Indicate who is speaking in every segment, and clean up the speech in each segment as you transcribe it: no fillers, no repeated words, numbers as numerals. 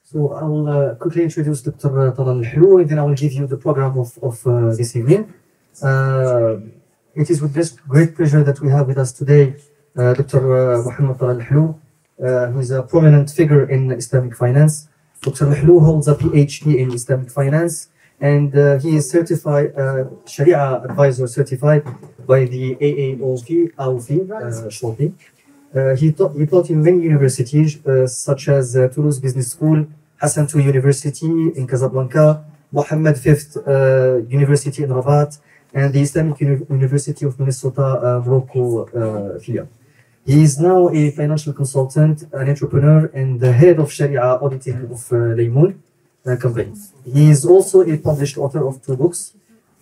Speaker 1: So I will quickly introduce Dr. Talal Lahlou, and then I will give you the program of this evening. It is with this great pleasure that we have with us today Dr. Mohamed Talal Lahlou, who is a prominent figure in Islamic finance. Dr. Lahlou holds a PhD in Islamic finance, and he is certified, Sharia advisor certified by the AAOP, shortly. He taught in many universities, such as Toulouse Business School, Hassan II University in Casablanca, Mohammed V University in Rabat, and the Islamic University of Minnesota, Morocco filiale. He is now a financial consultant, an entrepreneur, and the head of Sharia auditing of Laymoun company. He is also a published author of 2 books,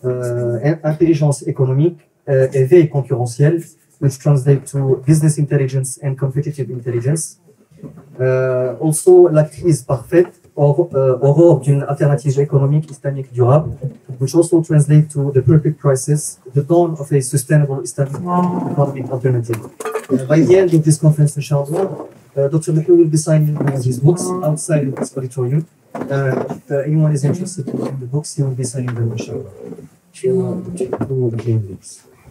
Speaker 1: Intelligence économique, éveil concurrentiel, which translate to business intelligence and competitive intelligence. Also, La crise parfaite, aurore d'une alternative économique islamique durable, which also translate to the perfect crisis, the dawn of a sustainable Islamic economic alternative. By the end of this conference, inshallah, Dr. Lahlou will be signing his books outside of this auditorium. If anyone is interested in the books, he will be signing them, inshallah.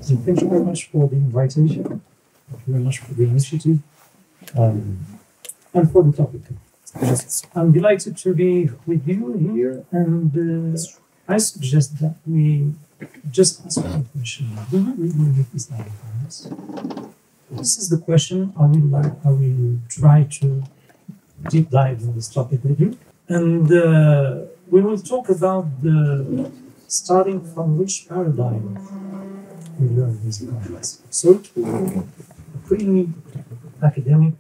Speaker 2: So thank you very much for the invitation. Thank you very much for the initiative and for the topic. I'm delighted to be with you here, and I suggest that we just ask one question. Do we really need Islamic finance? This is the question I will try to deep dive in this topic with you. And we will talk about starting from which paradigm we learn these economics. So it will be a pretty academic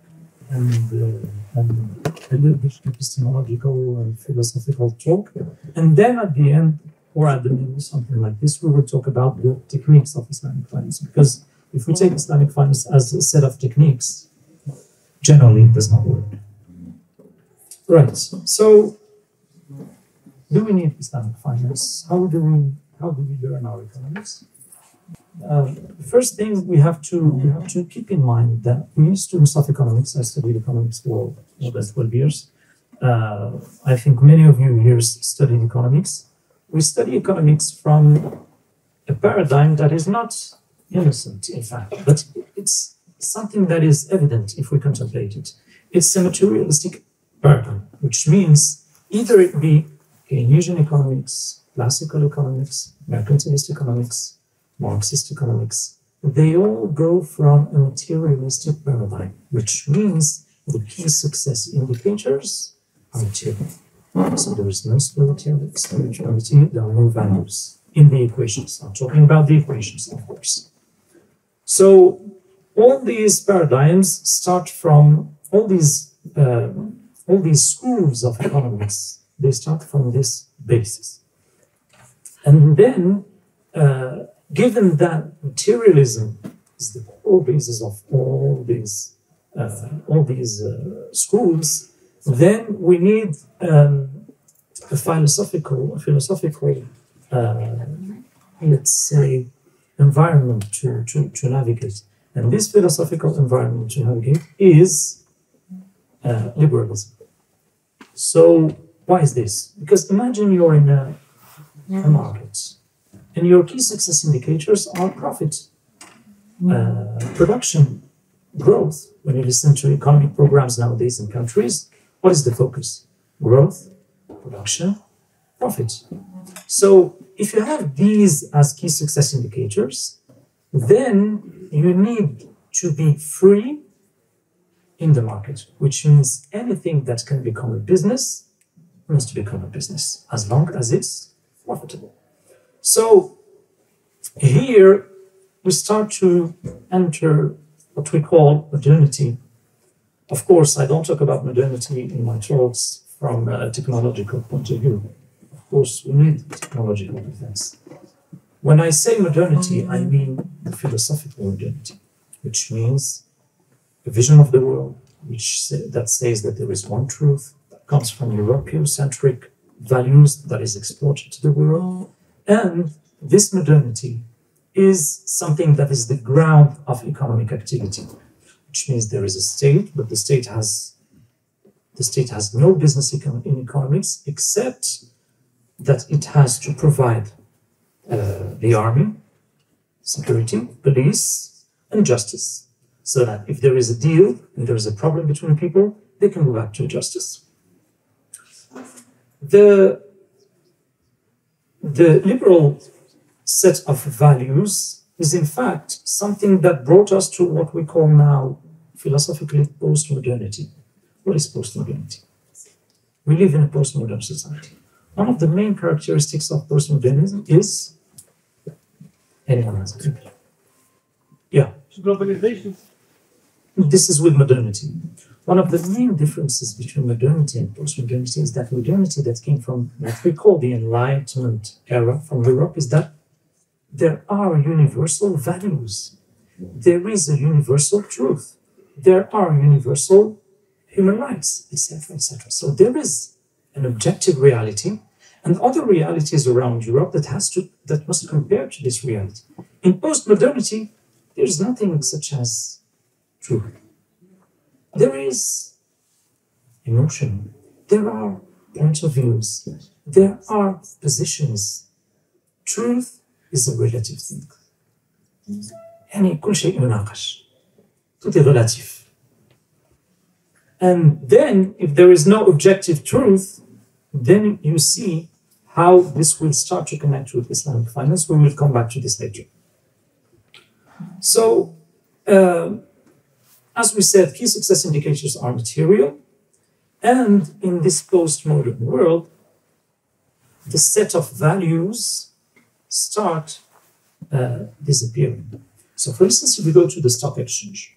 Speaker 2: and a little bit epistemological and philosophical talk. And then at the end, or at the middle, something like this, we will talk about the techniques of Islamic finance. Because if we take Islamic finance as a set of techniques, generally it does not work. Right, so do we need Islamic finance? How do we learn our economics? The first thing we have to keep in mind that we students of economics, I studied economics for more than 12 years. I think many of you here studied economics. We study economics from a paradigm that is not innocent, in fact, but it's something that is evident if we contemplate it. It's a materialistic paradigm, which means either it be Keynesian economics, classical economics, mercantilist economics, Marxist economics, they all go from a materialistic paradigm, which means the key success indicators are material. So there is no spirituality, there are no values in the equations. I'm talking about the equations, of course. So all these paradigms start from all these schools of economics. They start from this basis, and then. Given that materialism is the core basis of all these schools, then we need a philosophical, let's say, environment to navigate. And this philosophical environment to navigate is liberalism. So why is this? Because imagine you're in a market. And your key success indicators are profit, production, growth. When you listen to economic programs nowadays in countries, what is the focus? Growth, production, profit. So if you have these as key success indicators, then you need to be free in the market, which means anything that can become a business needs to become a business, as long as it's profitable. So here we start to enter what we call modernity. Of course, I don't talk about modernity in my talks from a technological point of view. Of course, we need technological defense. When I say modernity, I mean the philosophical modernity, which means a vision of the world that says that there is one truth that comes from European-centric values that is exported to the world. And this modernity is something that is the ground of economic activity, which means there is a state, but the state has The state has no business in economics except that it has to provide the army, security, police, and justice. So that if there is a deal and there is a problem between people, they can go back to justice. The liberal set of values is in fact something that brought us to what we call now philosophically postmodernity. What is postmodernity? We live in a postmodern society. One of the main characteristics of postmodernism is anyone has a yeah.
Speaker 3: Globalization.
Speaker 2: This is with modernity. One of the main differences between modernity and postmodernity is that modernity that came from what we call the Enlightenment era from Europe is that there are universal values. There is a universal truth. There are universal human rights, etc., etc. So there is an objective reality and other realities around Europe that must compare to this reality. In postmodernity, there is nothing such as truth. There is emotion. There are points of views. There are positions. Truth is a relative thing. يعني كل شيء يناقش. Tout est relatif. And then, if there is no objective truth, then you see how this will start to connect with Islamic finance. We will come back to this later. So, as we said, key success indicators are material. And in this postmodern world, the set of values start disappearing. So, for instance, if we go to the stock exchange,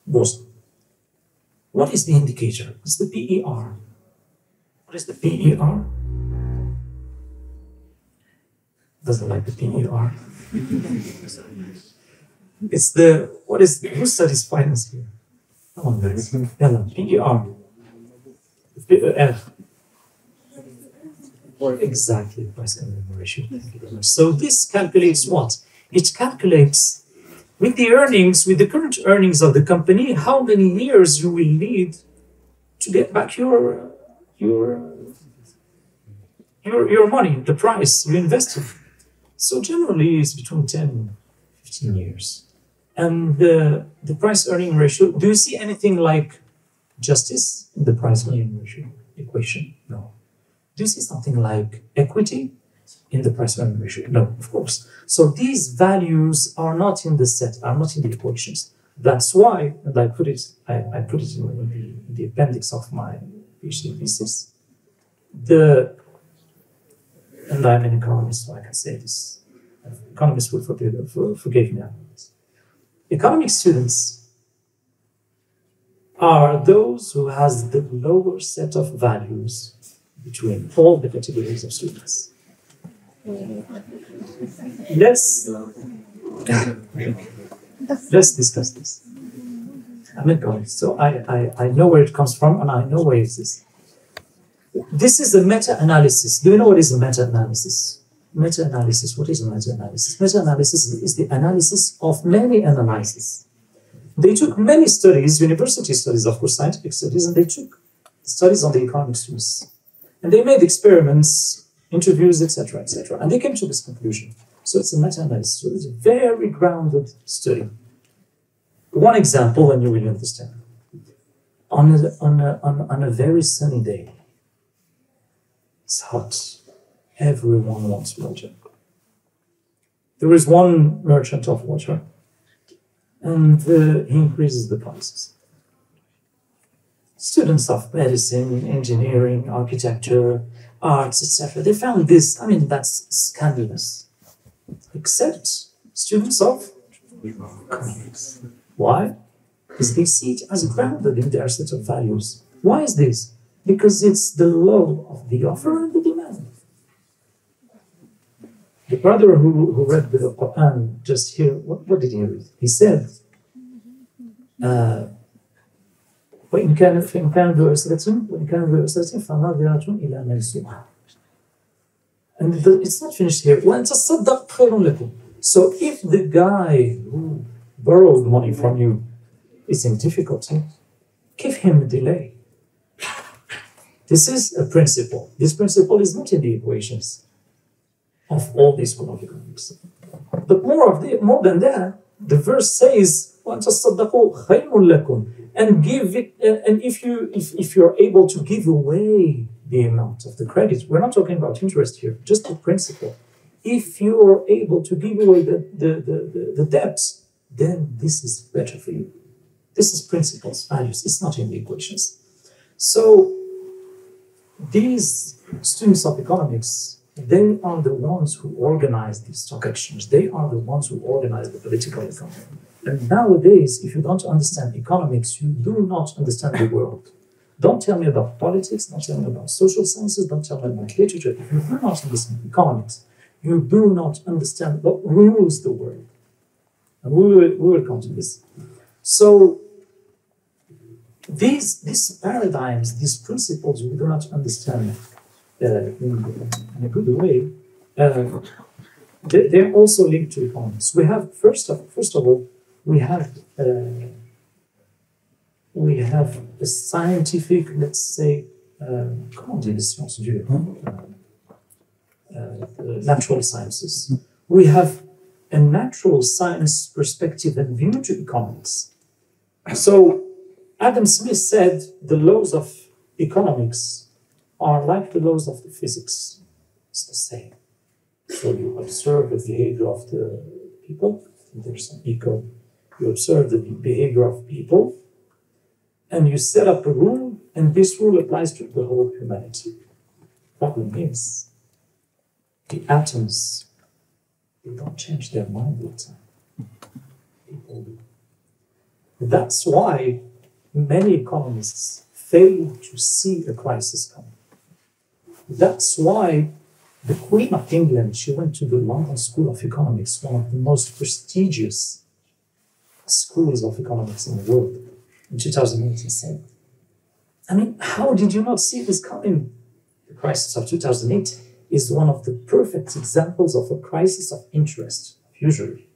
Speaker 2: Bourse. What is the indicator? It's the PER. What is the PER? Doesn't like the PER. It's the, what is, who studies finance here? Come on, guys. PER. F. Exactly, price earning ratio. Thank you very much. So this calculates what? It calculates with the earnings, with the current earnings of the company, how many years you will need to get back your money, the price you invested. So generally, it's between 10 and 15 years. And the price earning ratio, do you see anything like justice in the price earning ratio equation? No. Do you see something like equity in the price earning ratio? No, of course. So these values are not in the set, are not in the equations. That's why, and I put it in the appendix of my PhD thesis. And I'm an economist, so I can say this. Economists will forgive me. Economic students are those who has the lower set of values between all the categories of students. Let's discuss this. I'm an economist, so I know where it comes from and I know where it is. This is a meta-analysis. Do you know what is a meta-analysis? Meta-analysis, what is a meta-analysis? Meta-analysis is the analysis of many analyses. They took many studies, university studies, of course, scientific studies, and they took studies on the economic students. And they made experiments, interviews, etc., etc. And they came to this conclusion. So it's a meta-analysis. So it's a very grounded study. One example, and you will understand. On a very sunny day, it's hot. Everyone wants water. There is one merchant of water, and he increases the prices. Students of medicine, engineering, architecture, arts, etc., they found this, that's scandalous. Except students of economics. Why? Because they see it as grounded in their set of values. Why is this? Because it's the law of the offer and the demand. The brother who read the Quran just here, what did he read? He said, وإن كان ذو عسرة فنظرة إلى ميسور. And it's not finished here. وَأَنْ تَصَدَّقْ خَيْرٌ لَكُمْ. So if the guy who borrowed money from you is in difficulty,
Speaker 3: give him a delay. This is a principle. This principle is not in the equations of all these schools of economics. But more than that, the verse says, وَأَنْتَصَّدَّقُوا خَيْرٌ لَكُمْ, and give it. And if you're able to give away the amount of the credit, we're not talking about interest here, just the principle. If you are able to give away the debts, then this is better for you. This is principles, values. It's not in the equations. So these students of economics, they are the ones who organize the stock exchange. They are the ones who organize the political economy. And nowadays, if you don't understand economics, you do not understand the world. Don't tell me about politics, don't tell me about social sciences, don't tell me about literature. If you do not understand economics, you do not understand what rules the world. And we will come to this. So these paradigms, these principles, we do not understand in a good way. They're also linked to economics. We have, first of all, we have a scientific, let's say, comment on dit les sciences dures? Natural sciences. We have a natural science perspective and view to economics. So Adam Smith said the laws of economics are like the laws of the physics. It's the same. So you observe the behavior of the people. There's some eco. You observe the behavior of people, and you set up a rule, and this rule applies to the whole humanity. Problem is, the atoms, they don't change their mind all the time. People do. That's why many economists fail to see a crisis coming. That's why the Queen of England, she went to the London School of Economics, one of the most prestigious schools of economics in the world, in 2008, and said, I mean, how did you not see this coming? The crisis of 2008 is one of the perfect examples of a crisis of interest, usually.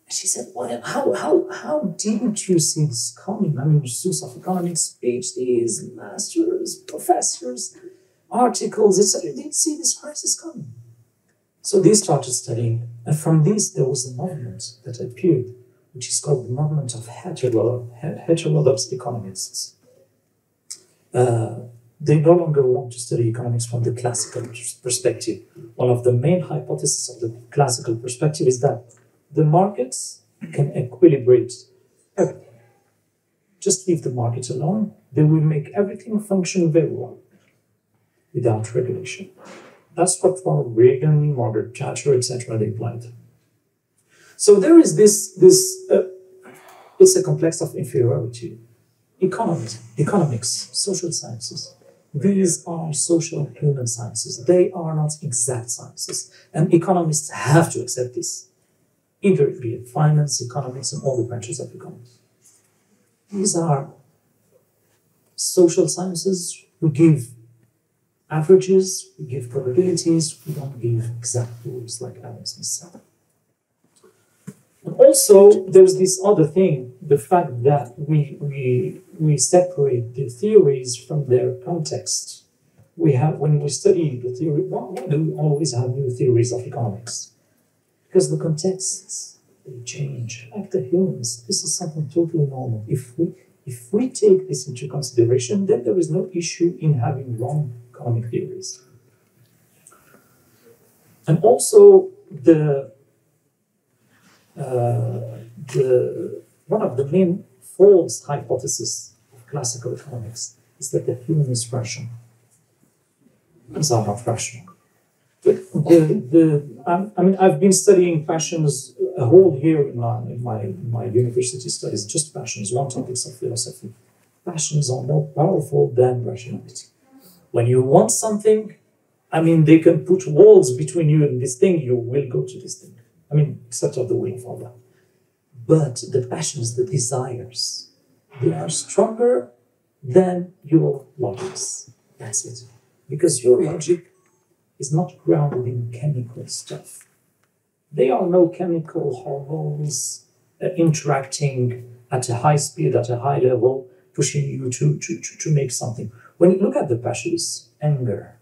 Speaker 3: And she said, well, how didn't you see this coming? I mean, students of economics, PhDs, masters, professors, articles, etc. They didn't see this crisis coming. So they started studying, and from this there was a movement that appeared, which is called the movement of heterodox economists. They no longer want to study economics from the classical perspective. One of the main hypotheses of the classical perspective is that the markets can equilibrate everything. Just leave the market alone, they will make everything function very well without regulation. That's what Ronald Reagan, Margaret Thatcher, etc. they applied. So there is this it's a complex of inferiority. Economics, social sciences, these are social human sciences. They are not exact sciences. And economists have to accept this. Either it be in finance, economics, and all the branches of economics. These are social sciences. We give averages, we give probabilities, we don't give exact rules like Adam Smith said. And also, there's this other thing, the fact that we separate the theories from their context. When we study the theory, why do we always have new theories of economics? Because the contexts, they change. Like the humans, this is something totally normal. If we take this into consideration, then there is no issue in having wrong economic theories. And also, one of the main false hypotheses of classical economics is that the human is rational. These are not rational. I mean, I've been studying passions a whole year in my university studies, just passions, one topic of philosophy. Passions are more powerful than rationality. When you want something, I mean, they can put walls between you and this thing, you will go to this thing. I mean, except of the will for that. But the passions, the desires, they are stronger than your logics. That's it. Because your logic is not grounded in chemical stuff. There are no chemical hormones interacting at a high speed, at a high level, pushing you to make something. When you look at the passions, anger,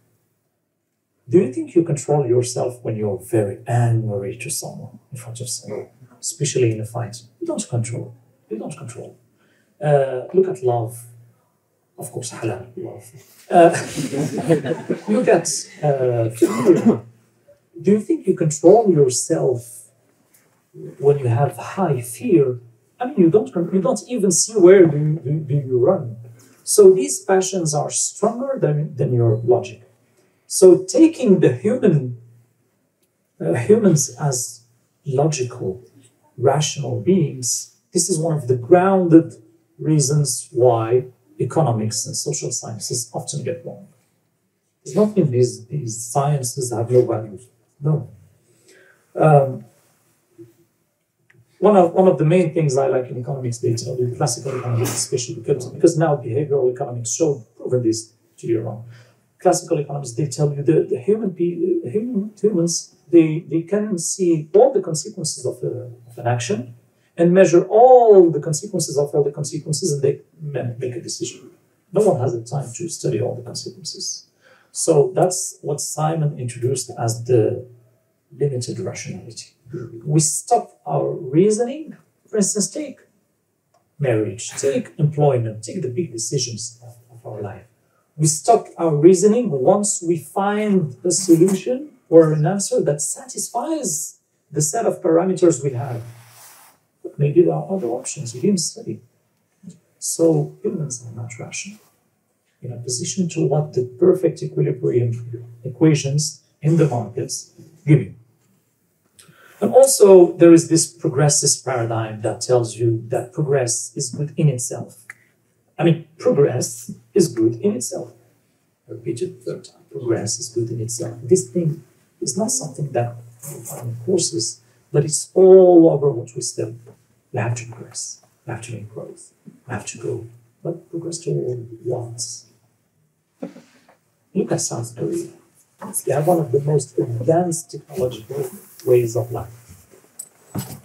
Speaker 3: do you think you control yourself when you're very angry to someone in front of someone, especially in a fight? You don't control. You don't control. Look at love. Of course, halal love. Look at fear. Do you think you control yourself when you have high fear? I mean, you don't even see where do you run. So these passions are stronger than your logic. So taking the humans as logical, rational beings, this is one of the grounded reasons why economics and social sciences often get wrong. It's not that these sciences have no value. No. One of the main things I like in economics, they tell you, classical economics especially, because now behavioral economics proven this to be wrong. Classical economics, they tell you the humans, they can see all the consequences of an action and measure all the consequences of all the consequences, and they make a decision. No one has the time to study all the consequences. So that's what Simon introduced as the limited rationality. We stop our reasoning. For instance, take marriage, take employment, take the big decisions of our life. We stop our reasoning once we find a solution or an answer that satisfies the set of parameters we have. But maybe there are other options we didn't study. So humans are not rational, in opposition to what the perfect equilibrium equations in the markets give you. And also, there is this progressist paradigm that tells you that progress is good in itself. I mean, progress is good in itself. I repeat it third time. Progress is good in itself. This thing is not something that we find in courses, but it's all over what we study. We have to progress. We have to make growth. We have to go. But progress toward what? Look at South Korea. They have one of the most advanced technological ways of life.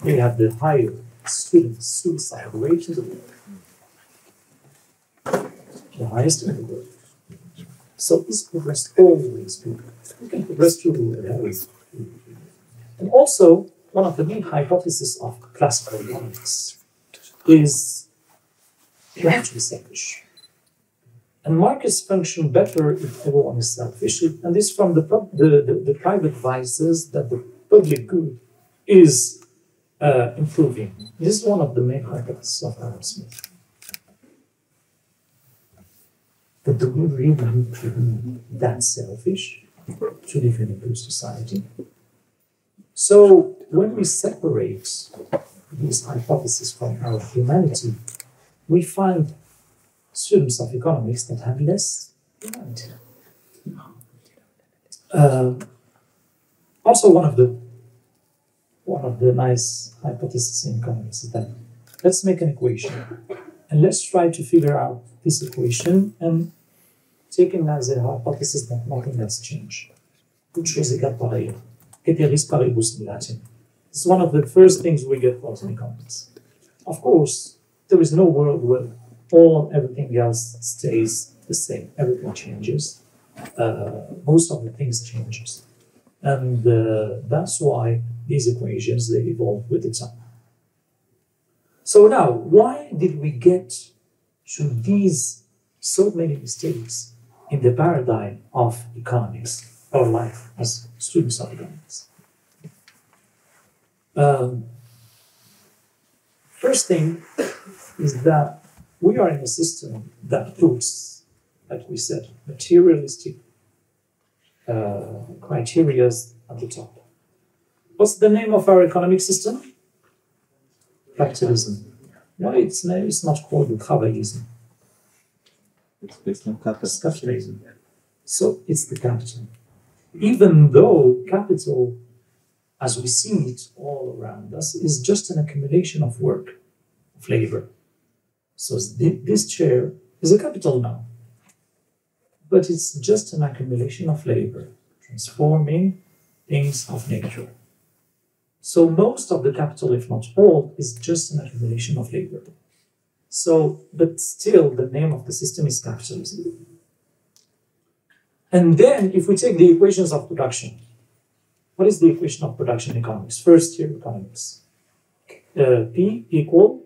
Speaker 3: They have the highest student suicide rate in the world. The highest in the world. So is progress always good? You can progress through areas. And also, one of the main hypotheses of classical economics is you have to be selfish. And markets function better if everyone is selfish. And this from the private vices that the public good is improving. This is one of the main hypotheses of Adam Smith. But do we really need to be that selfish to live in a good society? So when we separate these hypotheses from our humanity, we find students of economics that have less humanity. Also, one of the nice hypotheses in economics is that let's make an equation and let's try to figure out this equation and taking as a hypothesis that nothing has changed. Toute chose égale par ailleurs. Ceteris paribus in Latin. It's one of the first things we get taught in economics. Of course, there is no world where everything else stays the same. Everything changes. Most of the things changes. And that's why these equations, they evolve with the time. So now, why did we get to these so many mistakes in the paradigm of economics, our life as students of economics? First thing is that we are in a system that puts, like we said, materialistic criteria at the top. What's the name of our economic system? Capitalism. Why its name is not called Akhawayn?
Speaker 4: It's based on capitalism.
Speaker 3: So it's the capital. Even though capital, as we see it all around us, is just an accumulation of work, of labor. So this chair is a capital now. But it's just an accumulation of labor, transforming things of nature. So most of the capital, if not all, is just an accumulation of labor. So, but still, the name of the system is capitalism. And then, if we take the equations of production, what is the equation of production in economics? First year economics. P equal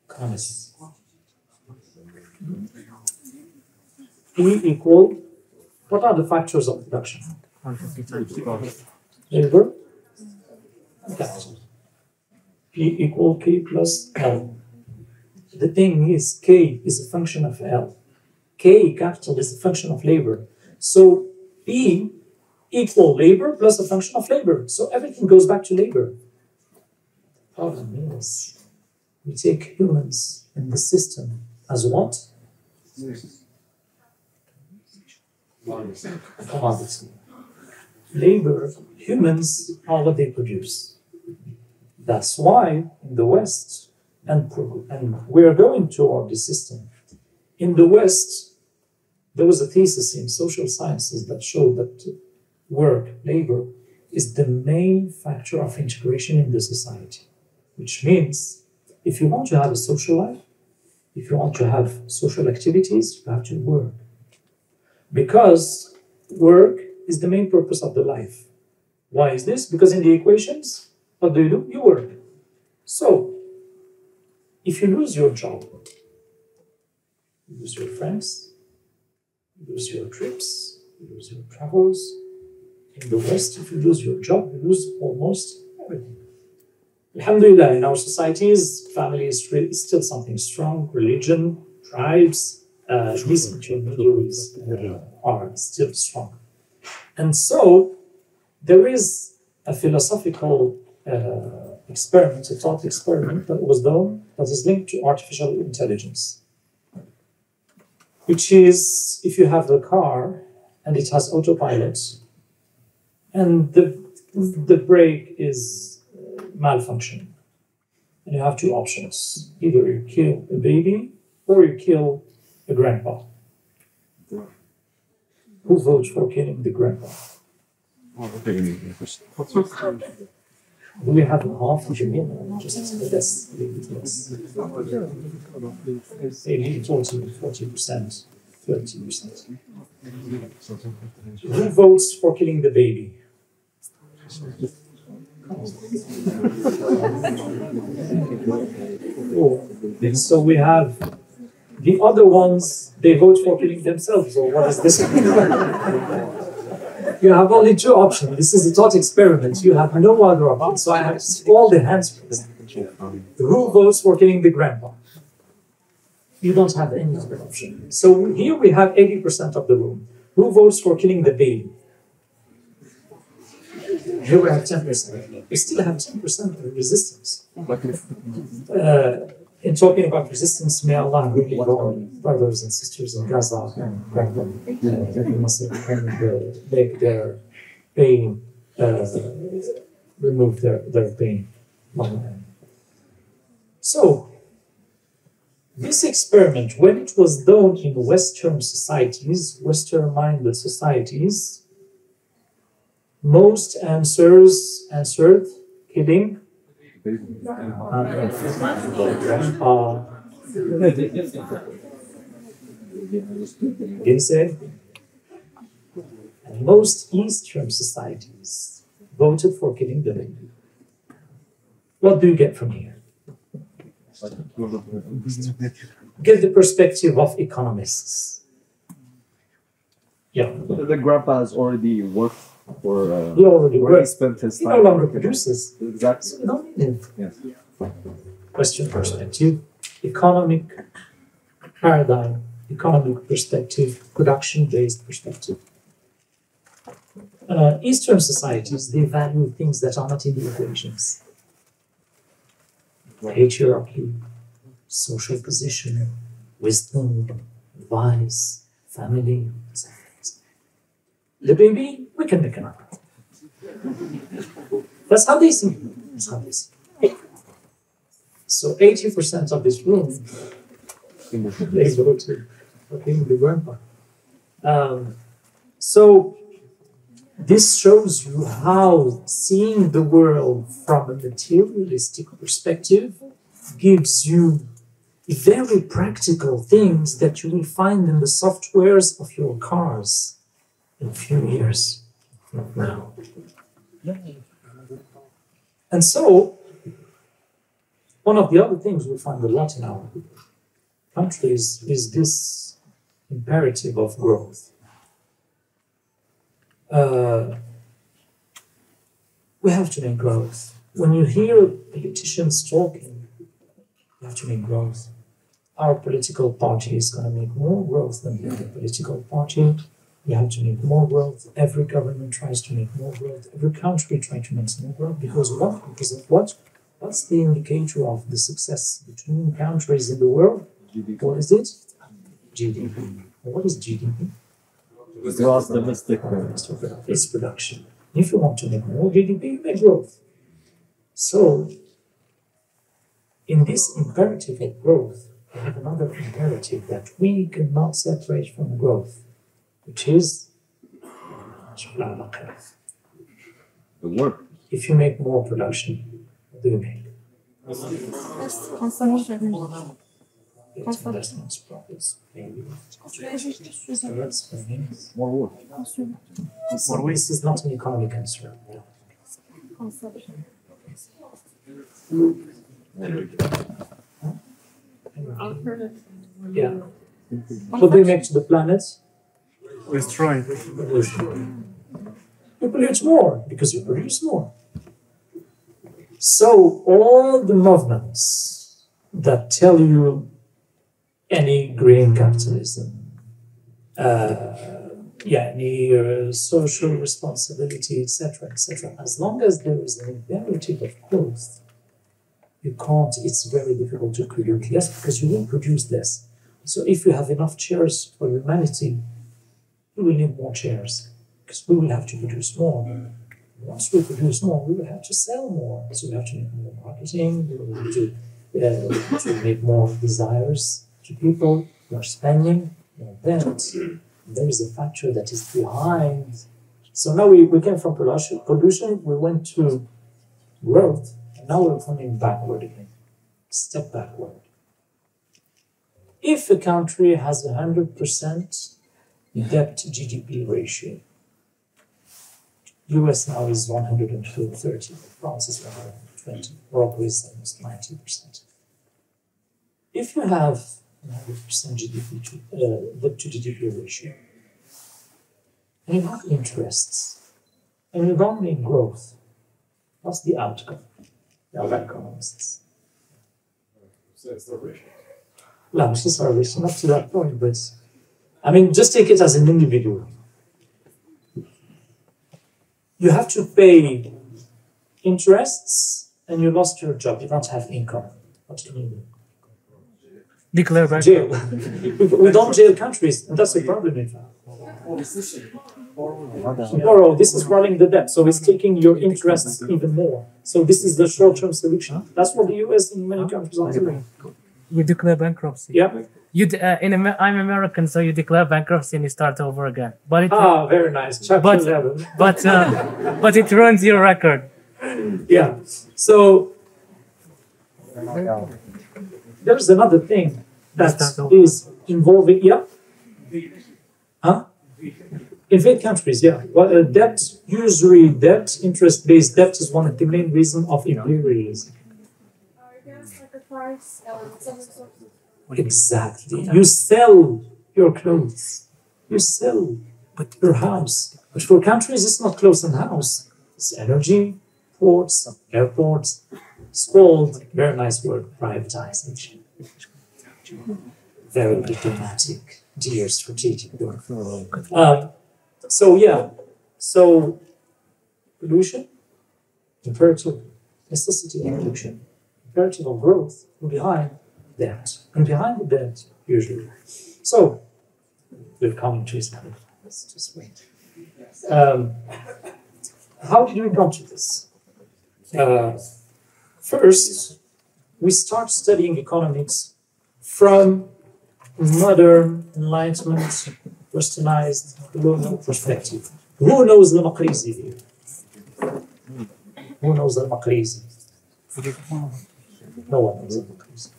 Speaker 3: economists. P equal, what are the factors of production? Labor, capital. P equal K plus L. The thing is, K is a function of L. K, capital, is a function of labor. So P equal labor plus a function of labor. So everything goes back to labor. The problem is, we take humans in the system as what? Commodity. Labor, humans are what they produce. That's why in the West, and we're going toward this system. In the West, there was a thesis in social sciences that showed that work, labor, is the main factor of integration in the society. Which means, if you want to have a social life, if you want to have social activities, you have to work. Because work is the main purpose of the life. Why is this? Because in the equations, what do? You work. So, if you lose your job, you lose your friends, you lose your trips, you lose your travels. In the West, if you lose your job, you lose almost everything. Alhamdulillah, in our societies, family is still something strong, religion, tribes, these intermediaries are still strong. And so, there is a philosophical experiment, a thought experiment that was done that is linked to artificial intelligence. Which is, if you have a car and it has autopilot and the brake is malfunctioning, and you have two options. Either you kill a baby or you kill a grandpa. Who votes for killing the grandpa? Do we have half the Jamil? Just less. Maybe 40%, 30%. Who votes for killing the baby? Oh, so we have the other ones, they vote for killing themselves, or what is this? You have only two options. This is a thought experiment. You have no other option. So I have to see all the hands. Who votes for killing the grandpa? You don't have any other option. So here we have 80% of the room. Who votes for killing the baby? Here we have 10%. We still have 10% of resistance. In talking about resistance, may Allah really our brothers and sisters in Gaza and Maysir and make their pain, remove their pain. So, this experiment, when it was done in Western societies, Western-minded societies, most answered killing and most Eastern societies voted for killing the baby. What do you get from here? Get the perspective of economists. Yeah.
Speaker 4: The grandpa has already worked for
Speaker 3: he already worked.
Speaker 4: Spent his time.
Speaker 3: He no longer produces.
Speaker 4: Exactly.
Speaker 3: So we don't need him.
Speaker 4: Yes.
Speaker 3: Western perspective, economic paradigm, economic perspective, production-based perspective. Eastern societies, they value things that are not in the equations. Patriarchy, social position, wisdom, vice, family, etc. The baby, we can make an up. That's how they see. That's how they see. So 80% of this room, they voted for killing the grandpa. So this shows you how seeing the world from a materialistic perspective gives you very practical things that you will find in the softwares of your cars in a few years from now. And so, one of the other things we find a lot in our countries is this imperative of growth. We have to make growth. When you hear politicians talking, you have to make growth. Our political party is going to make more growth than the other political party. We have to make more growth. Every government tries to make more growth. Every country tries to make more growth. Because what? Because of what? What's the indicator of the success between countries in the world?
Speaker 4: GDP.
Speaker 3: What is it? GDP. What is GDP?
Speaker 4: Gross domestic product.
Speaker 3: It's production. If you want to make more GDP, you make growth. So, in this imperative of growth, we have another imperative that we cannot separate from growth, which is
Speaker 4: The work.
Speaker 3: if you make more production, what do you make?
Speaker 5: Consumption.
Speaker 3: It's investments, profits, maybe. So that's
Speaker 4: More work.
Speaker 3: more waste is not an economic concern.
Speaker 5: Consumption.
Speaker 3: Yeah. What do you make to the planet?
Speaker 2: Destroy.
Speaker 3: You pollute more because you produce more. So all the movements that tell you any green capitalism, any social responsibility, etc., as long as there is an imperative of growth, you can't, it's very difficult to produce less because you will produce less. So if you have enough chairs for humanity, we will need more chairs because we will have to produce more. Once we produce more, we will have to sell more. So we have to make more marketing, we will have to make more desires to people, more spending, more debt. There is a factor that is behind. So now we came from pollution, we went to growth, and now we're coming backward again, step backward. If a country has 100% debt to GDP ratio, US now is 130, France is 120, Morocco is almost 90%. If you have 100% debt to GDP ratio, and you have interests, and you don't make growth, what's the outcome? The other economists. No, it's starvation, not to that point, but I mean, just take it as an individual. You have to pay interests and you lost your job, you don't have income. What can you do?
Speaker 2: Declare
Speaker 3: Jail.
Speaker 2: bankruptcy.
Speaker 3: We don't jail countries, and that's the problem in fact. Borrow, this is running the debt, so it's taking your interests even more. So this is the short-term solution. That's what the US and many countries are doing.
Speaker 2: We declare bankruptcy.
Speaker 3: Yeah.
Speaker 2: I'm American, so you declare bankruptcy and you start over again. But it,
Speaker 3: Very nice. Chapter 11.
Speaker 2: but it ruins your record.
Speaker 3: Yeah. So there's another thing that is involving. Yeah. Huh? In fact countries, yeah. Well, debt, usury debt, interest-based debt is one of the main reasons of imperialism. Exactly. You sell your clothes. You sell your house. But for countries, it's not clothes and house. It's energy, ports, airports. It's called, very nice word, privatization. Very diplomatic, dear strategic word. So pollution, imperative necessity of pollution, imperative of growth, and behind that, and behind the debt, usually. So, we're coming to Islam. Let's just wait. How did we come to this? First, we start studying economics from modern Enlightenment, westernized, colonial perspective. Who knows the Maqrizi here? Who knows the Maqrizi? No one is an economist.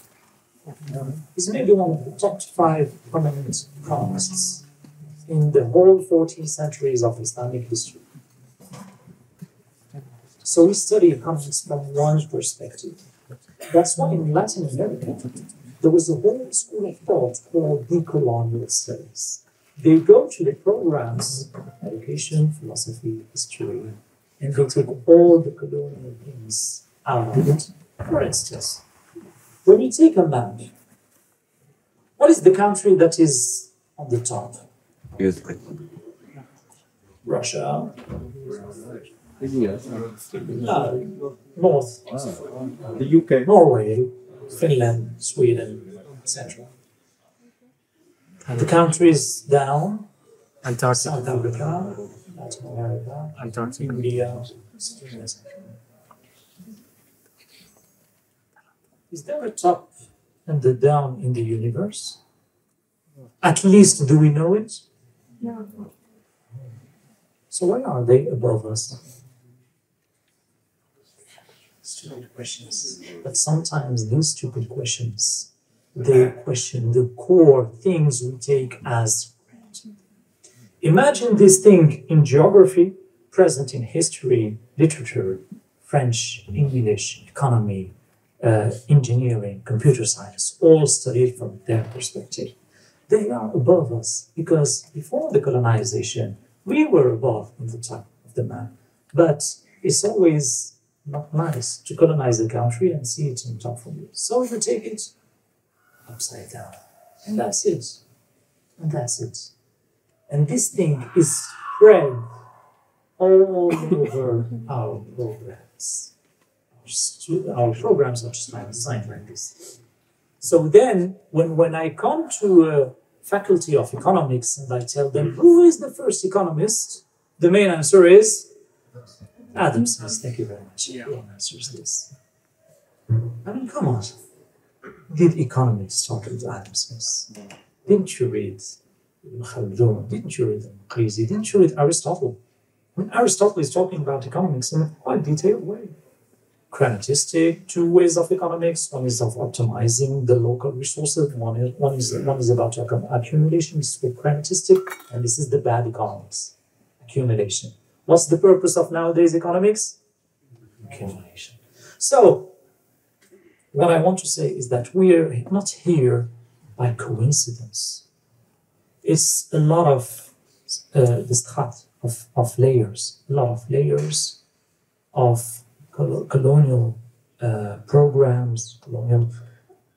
Speaker 3: He's maybe one of the top 5 prominent economists in the whole 14 centuries of Islamic history. So we study economics from one perspective. That's why in Latin America, there was a whole school of thought called decolonial studies. They go to the programs, education, philosophy, history, and they take all the colonial things out of it. For instance, when you take a map, what is the country that is on the top?
Speaker 4: Yes.
Speaker 3: Russia,
Speaker 4: India.
Speaker 3: North,
Speaker 4: The UK.
Speaker 3: Norway, Finland, Sweden, etc. The countries down, South Africa, Latin America, India, etc. Is there a top and a down in the universe? At least do we know it?
Speaker 5: No.
Speaker 3: So why are they above us? Stupid questions. But sometimes these stupid questions, they question the core things we take as granted. Imagine this thing in geography, present in history, literature, French, English, economy, engineering, computer science, all studied from their perspective. They are above us because before the colonization, we were above on the top of the map. But it's always not nice to colonize a country and see it on top from you. So you take it upside down. And that's it. And that's it. And this thing is spread all over our programs. Our programs are just not designed like this. So then, when I come to a faculty of economics and I tell them, who is the first economist? The main answer is Adam Smith. Thank you very much. Yeah. The answer is this. I mean, come on. Did economists start with Adam Smith? Didn't you read Ibn Khaldun? Didn't you read crises? Didn't you read Aristotle? I mean, Aristotle is talking about economics in a quite detailed way. Cranatistic, 2 ways of economics. One is of optimizing the local resources. One is about accumulation. It's called cranatistic, and this is the bad economics, accumulation. What's the purpose of nowadays economics? Accumulation. So, what I want to say is that we're not here by coincidence. It's a lot of the strat of layers, a lot of layers of colonial programs, colonial.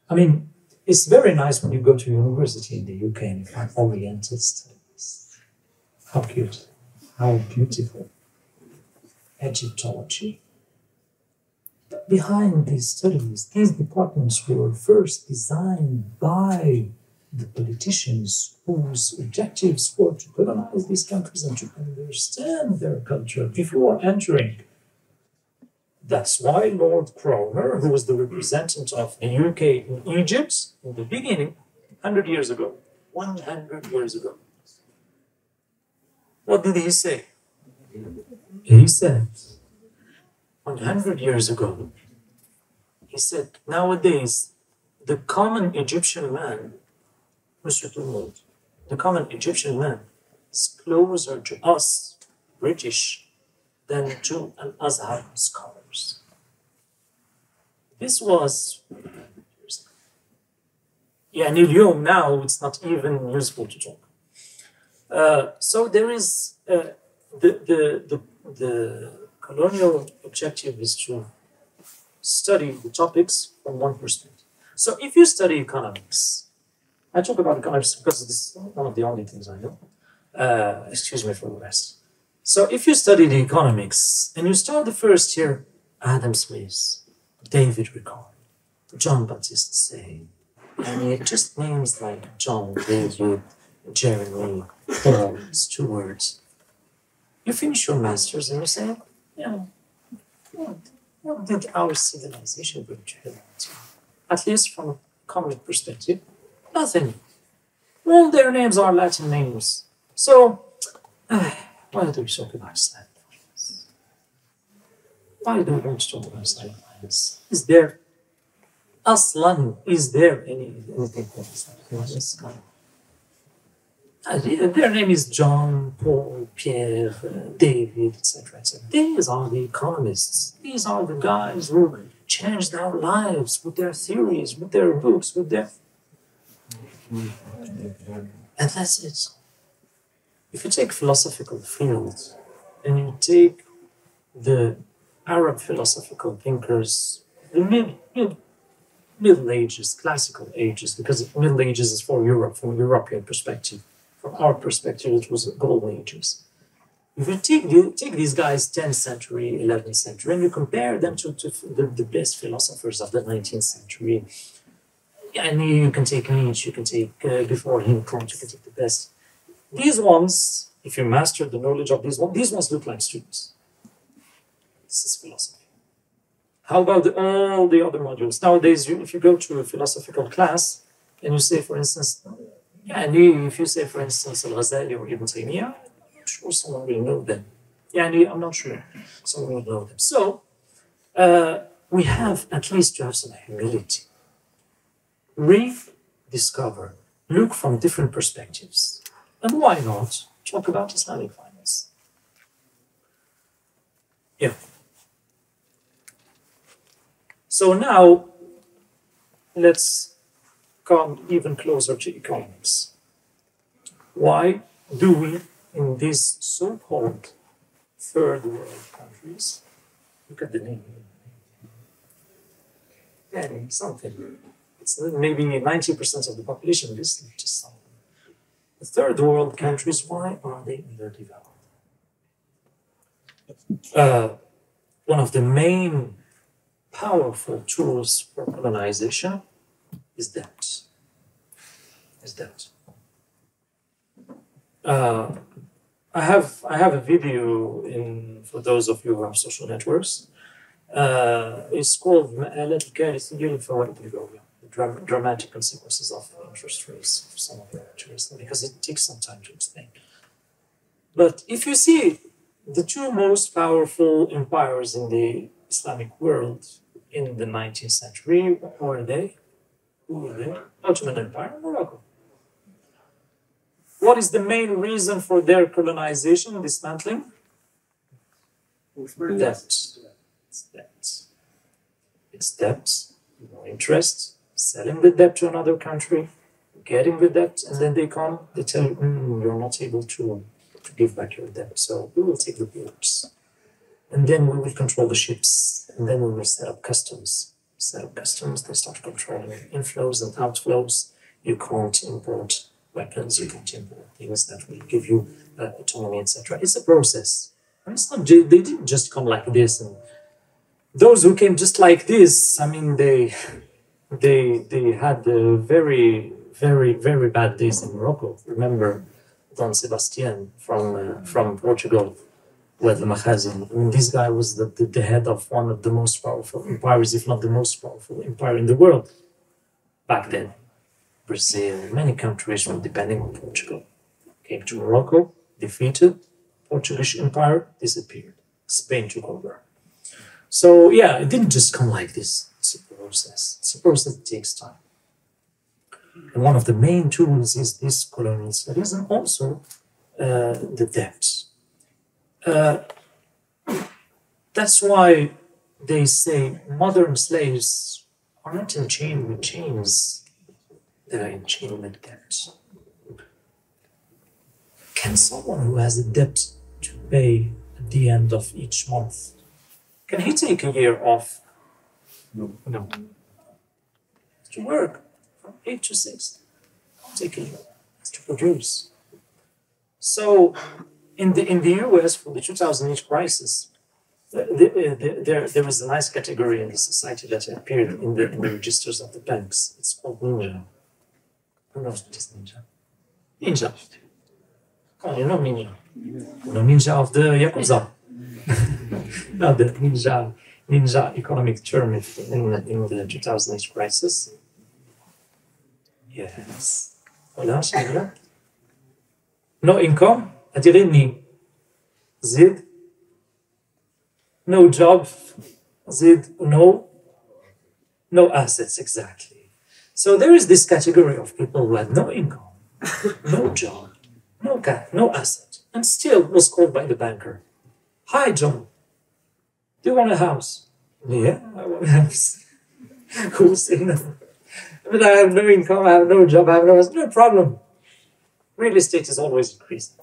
Speaker 3: I mean, it's very nice when you go to university in the UK and you find Oriental studies. How cute, how beautiful. Egyptology. But behind these studies, these departments were first designed by the politicians whose objectives were to colonize these countries and to understand their culture before entering. That's why Lord Cromer, who was the representative of the UK in Egypt in the beginning, 100 years ago, what did he say? He said, 100 years ago, he said, nowadays, the common Egyptian man, Mr. Plumwood, the common Egyptian man is closer to us, British, than to an Azhar scholars. This was اليوم now it's not even useful to talk. So there is the colonial objective is to study the topics from one perspective. So if you study economics, I talk about economics because this is one of the only things I know. Excuse me for the rest. So if you study the economics and you start the first year, Adam Smith, David Ricardo, John Baptist Say, and it just names like John, David, Jeremy, Paul, Stuart. You finish your masters and you say, what did our civilization bring to humanity? At least from a economic perspective, nothing. All their names are Latin names. So, why do we talk about Islamic finance? Why do we want to talk about Islamic finance? Is there Aslan, is there anything called Islam? Their name is John, Paul, Pierre, David, etc., etc. These are the economists. These are the guys who changed our lives with their theories, with their books, with their... And that's it. If you take philosophical fields and you take the Arab philosophical thinkers, the Middle Ages, classical ages, because Middle Ages is for Europe, from a European perspective. From our perspective, it was golden ages. If you take these guys 10th century, 11th century, and you compare them to the best philosophers of the 19th century, and you can take Nietzsche, you can take before him, Kant, you can take the best. These ones, if you master the knowledge of these ones look like students. This is philosophy. How about all the other modules? Nowadays, if you go to a philosophical class, and you say, for instance, if you say, for instance, Al-Ghazali or Ibn Taymiyyah, I'm sure someone will know them. I'm not sure someone will know them. So, we have at least to have some humility. Rediscover, look from different perspectives. And why not talk about Islamic finance? Yeah. So now, let's come even closer to economics. Why do we, in these so-called third world countries, look at the name, something. It's maybe 90% of the population, this is just something. The third world countries, why are they underdeveloped? One of the main powerful tools for colonization is debt. I have a video for those of you who have social networks. It's called the dramatic consequences of interest rates for some of the lectures, because it takes some time to explain. But if you see the two most powerful empires in the Islamic world in the 19th century, what were they? Who were they? Ottoman Empire and Morocco. What is the main reason for their colonization, dismantling? Debt. It's debt. It's debt, no interest, selling the debt to another country, getting the debt, and then they tell you, you're not able to give back your debt, so we will take the ports. And then we will control the ships, and then we will set up customs. They start controlling inflows and outflows. You can't import weapons, you can't import things that will give you autonomy, etc. It's a process. And it's not, they didn't just come like this. And those who came just like this, I mean, they had very, very, very bad days in Morocco. Remember Don Sebastian from Portugal, with the Makhazin. I mean, this guy was the head of one of the most powerful empires, if not the most powerful empire in the world back then. Brazil, many countries were depending on Portugal. Came to Morocco, defeated, Portuguese empire disappeared. Spain took over. So yeah, it didn't just come like this. It's a process. It's a process that takes time. And one of the main tools is this colonial studies, and also the debt. That's why they say modern slaves are not enchained with chains, they are enchained with debt. Can someone who has a debt to pay at the end of each month, can he take a year off? No. To work from 8 to 6, take a year to produce. So in the US, for the 2008 crisis, there was a nice category in the society that appeared in the registers of the banks. It's called Ninja. Who knows what is Ninja? Ninja. Oh, you know Ninja. You know Ninja of the Yakuza. Not the Ninja economic term in the 2008 crisis. Yes. Voilà, c'est no income, أديريني زيد. No job, زيد no. No assets, exactly. So there is this category of people who had no income, no job, no asset, and still was called by the banker. Hi, John. Do you want a house? Yeah, I want a house. Who will say no? But I have no income, I have no job, I have no house. No problem. Real estate is always increasing.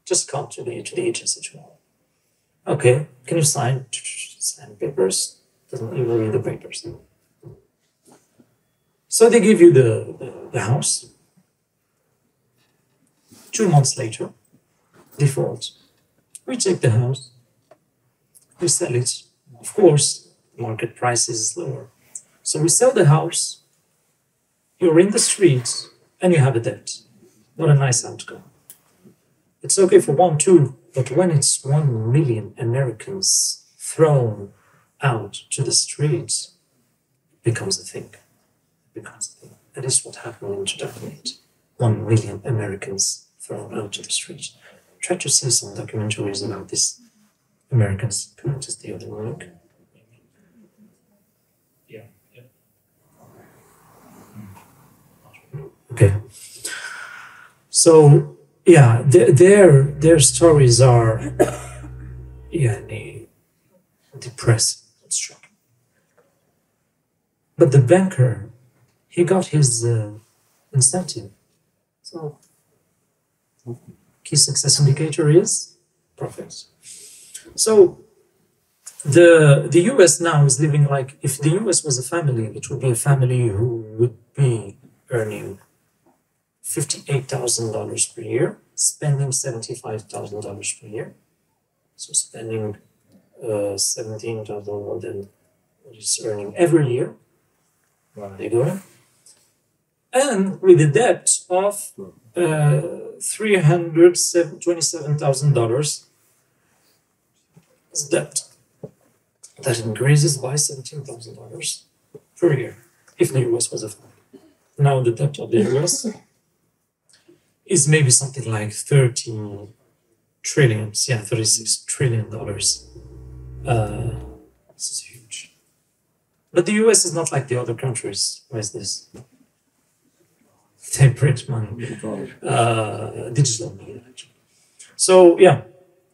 Speaker 3: Just come to the agency tomorrow. Okay, can you sign? Sign papers. Doesn't even read the papers. So they give you the house. 2 months later, default. We take the house. We sell it. Of course, market price is lower. So we sell the house. You're in the street and you have a debt. What a nice outcome. It's okay for 1, 2, but when it's 1 million Americans thrown out to the streets, it becomes a thing. That is what happened in 2008. 1 million Americans thrown out to the streets. Try to see some documentaries about this. Americans. Can I just the other one? Yeah. Okay. So yeah, their stories are depressing. It's shocking. But the banker, he got his incentive. So key success indicator is profits. So the US now is living like, if the US was a family, it would be a family who would be earning $58,000 per year, spending $75,000 per year. So spending $17,000 more than what is earning every year. They go. And with a debt of $327,000 debt that increases by $17,000 per year if the US was a family. Now the debt of the US is maybe something like 30 trillion, $36 trillion. This is huge. But the US is not like the other countries. Why is this? They print money, digital money, actually. So yeah,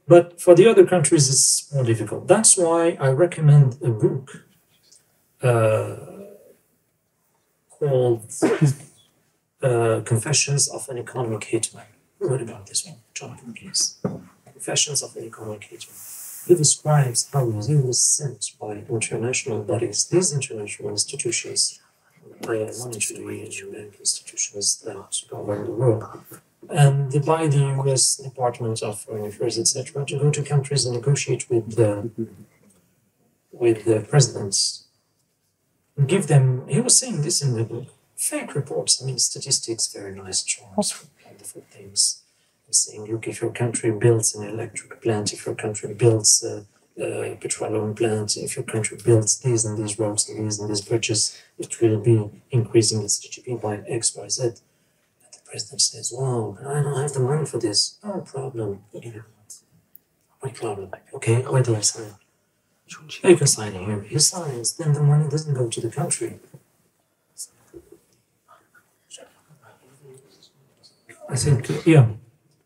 Speaker 3: but for the other countries it's more difficult. That's why I recommend a book called Confessions of an Economic Hitman. Who heard about this one? Jonathan Case. Confessions of an Economic Hitman. He describes how he was sent by international bodies, these international institutions, monetary and bank institutions that govern the world, and by the US Department of Foreign Affairs, etc., to go to countries and negotiate with the presidents and give them. He was saying this in the book. Fake reports, I mean, statistics, very nice charts, wonderful things. He's saying, look, if your country builds an electric plant, if your country builds a petroleum plant, if your country builds these and these roads and these bridges, it will be increasing its GDP by X, Y, Z. And the president says, wow, I don't have the money for this. No problem. What problem? Okay, where do I sign? You can sign here. He signs, then the money doesn't go to the country. I think, yeah.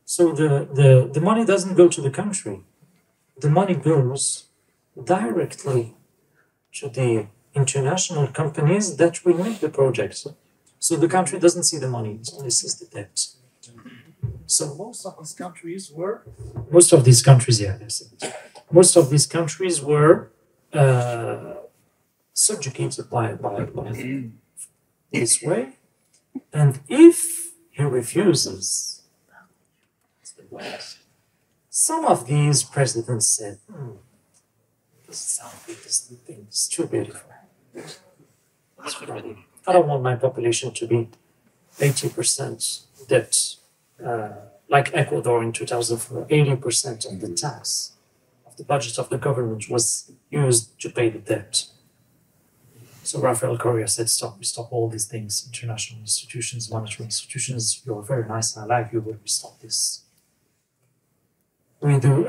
Speaker 3: So the money doesn't go to the country. The money goes directly to the international companies that will make the projects. So the country doesn't see the money, it only sees the debt. So most of these countries, yeah, most of these countries were subjugated by this way. And if he refuses, some of these presidents said, this thing is too beautiful. I don't want my population to be 80% debt, like Ecuador in 2004, 80% of the tax of the budget of the government was used to pay the debt. So Rafael Correa said, stop all these things, international institutions, monetary institutions, you're very nice and I like you, but we stop this. We do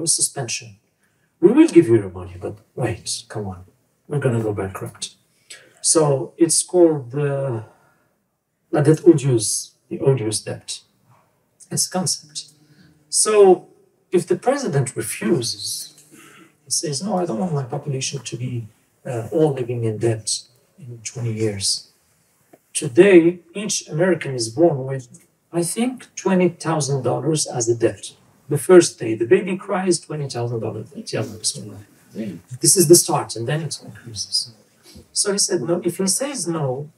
Speaker 3: suspension We will give you your money, but wait, come on, we're going to go bankrupt. So it's called la dette odieuse, the odious debt. It's a concept. So if the president refuses, he says, no, I don't want my population to be all living in debt in 20 years. Today, each American is born with, I think, $20,000 as a debt. The first day, the baby cries, $20,000. This is the start, and then it increases. So he said, no, if he says no,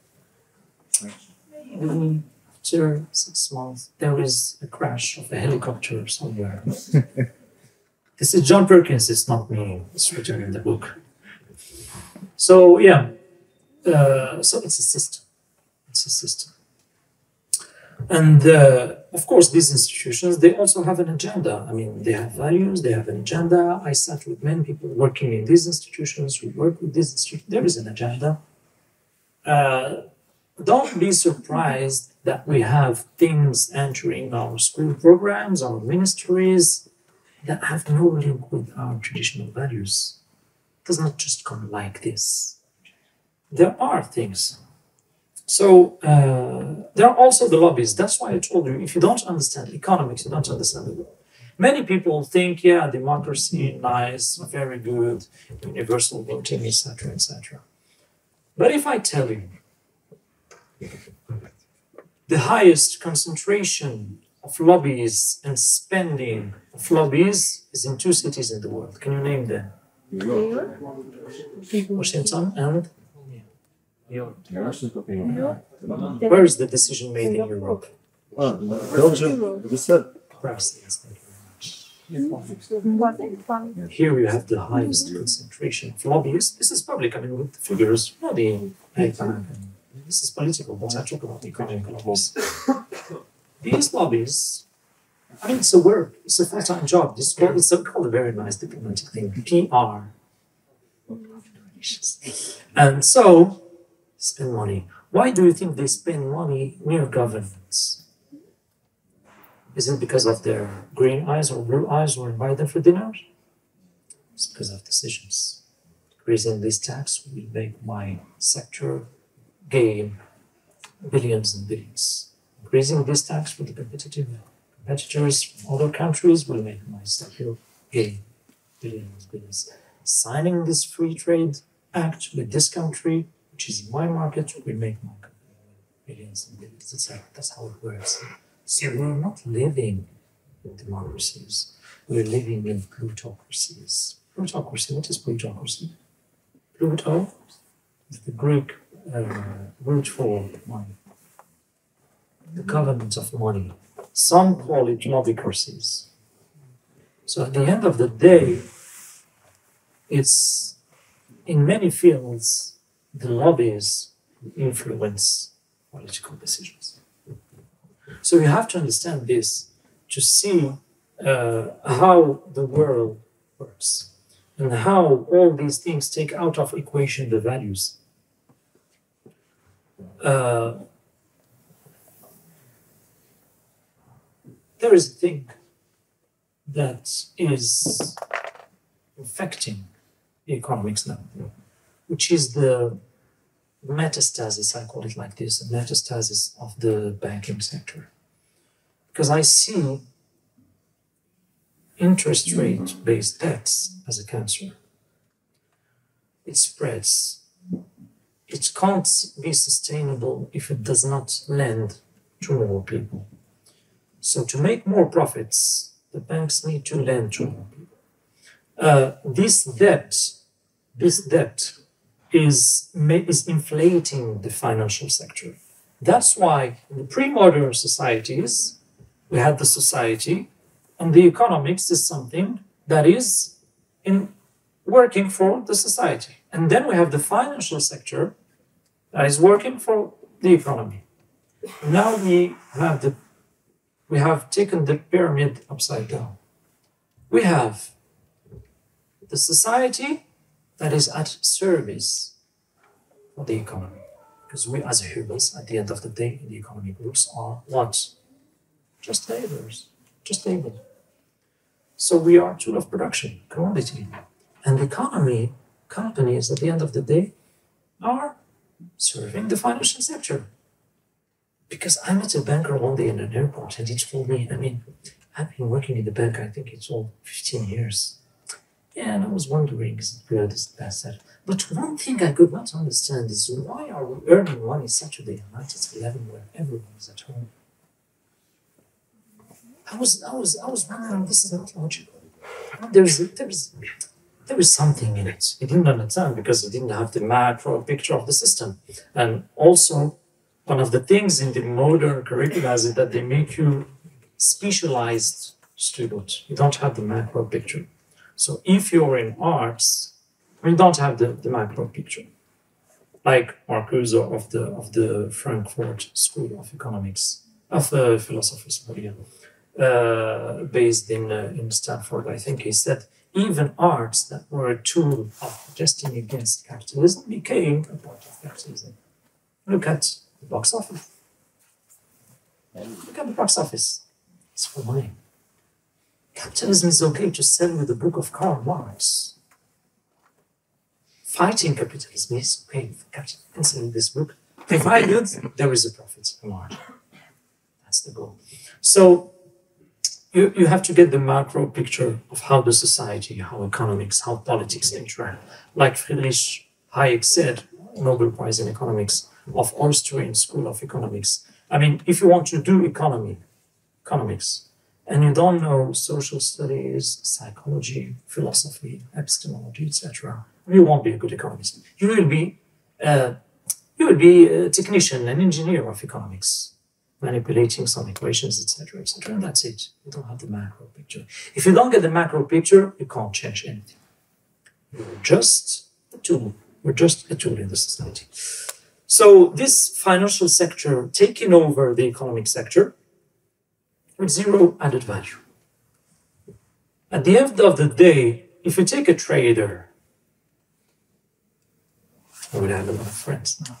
Speaker 3: maybe after 6 months, there is a crash of a helicopter somewhere. This is John Perkins, it's not me, it's written in the book. So, yeah, so it's a system. It's a system. And of course, these institutions, they also have an agenda. I mean, they have values, they have an agenda. I sat with many people working in these institutions who work with these institutions. There is an agenda. Don't be surprised that we have things entering our school programs, our ministries, that have no link with our traditional values. It does not just come like this. There are things. So there are also the lobbies. That's why I told you, if you don't understand economics, you don't understand the world. Many people think, yeah, democracy, nice, very good, universal voting, etc., etc. But if I tell you the highest concentration of lobbies and spending of lobbies is in 2 cities in the world, can you name them? Washington and where is the decision made in Europe?
Speaker 4: Belgium, Brussels.
Speaker 3: Brussels, thank you very much. Here you have the highest concentration of lobbyists. This is public, I mean, with the figures, not the APAC. This is political, but I talk about economic lobbies. These lobbies, I mean, it's a work, it's a full-time job. It's called a very nice diplomatic thing, PR. And so, spend money. Why do you think they spend money near governments? Is it because of their green eyes or blue eyes or invite them for dinner? It's because of decisions. Raising this tax will make my sector gain billions and billions. Increasing this tax for the competitors from other countries will make my sector gain billions and billions. Signing this free trade act with this country, which is in my market, will make my company billions and billions. That's how it works. So we're not living in democracies. We're living in plutocracies. Plutocracy, what is plutocracy? Pluto is the Greek root for money. The government of money. Some call it lobbycracies. So at the end of the day, it's in many fields, the lobbies influence political decisions. So you have to understand this to see how the world works and how all these things take out of equation the values. There is a thing that is affecting the economics now, which is the metastasis, I call it like this, the metastasis of the banking sector. Because I see interest rate-based debts as a cancer. It spreads. It can't be sustainable if it does not lend to more people. So to make more profits, the banks need to lend to more people. This debt is inflating the financial sector. That's why in the pre-modern societies, we had the society, and the economics is something that is working for the society. And then we have the financial sector that is working for the economy. Now we have taken the pyramid upside down. We have the society that is at service of the economy. Because we as humans, at the end of the day, in the economic groups are what? Just laborers, just labor. So we are tool of production, commodity. And the economy, companies, at the end of the day, are serving the financial sector. Because I met a banker one day in an airport, and he told me, I mean, I've been working in the bank, I think it's all 15 years. Yeah, and I was wondering, is it good, is it bad? But one thing I could not understand is why are we earning money Saturday night at 11 where everyone is at home? I was wondering, this is not logical. There is something in it. He didn't understand because he didn't have the macro picture of the system. And also, one of the things in the modern curricula is that they make you specialized student. You don't have the macro picture. So if you're in arts, you don't have the macro picture. Like Marcuse of the Frankfurt School of Economics, of Philosophy, sorry, based in Stanford, I think he said, even arts that were a tool of protesting against capitalism became a part of capitalism. Look at the box office. Look at the box office. It's for money. Capitalism is okay to sell you the book of Karl Marx. Fighting capitalism is okay. Capitalism can sell you this book, provided there is a profit margin. That's the goal. So you have to get the macro picture of how the society, how economics, how politics interact. Like Friedrich Hayek said, Nobel Prize in Economics, of Austrian School of Economics. I mean, if you want to do economics, and you don't know social studies, psychology, philosophy, epistemology, etc., you won't be a good economist. You will be a technician, an engineer of economics, manipulating some equations, etc., etc., and that's it. You don't have the macro picture. If you don't get the macro picture, you can't change anything. You're just a tool. We're just a tool in the society. So this financial sector taking over the economic sector with zero added value. At the end of the day, if you take a trader, I would have a lot of friends now.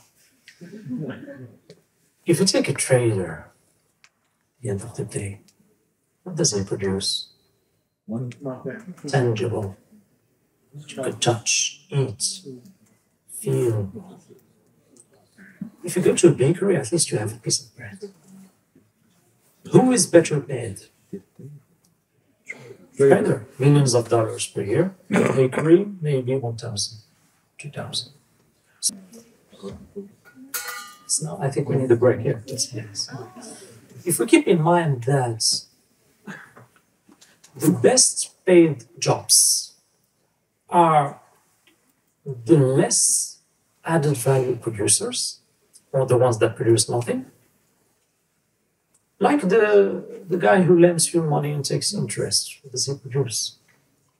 Speaker 3: If you take a trader, at the end of the day, what does he produce? Tangible. You could touch, eat, feel. If you go to a bakery, at least you have a piece of bread. Who is better paid? Trader. Millions of dollars per year. Bakery, maybe 1,000, 2,000. So now I think we need a break here. If we keep in mind that the best paid jobs are the less added value producers, or the ones that produce nothing, like the guy who lends you money and takes interest. What does he produce?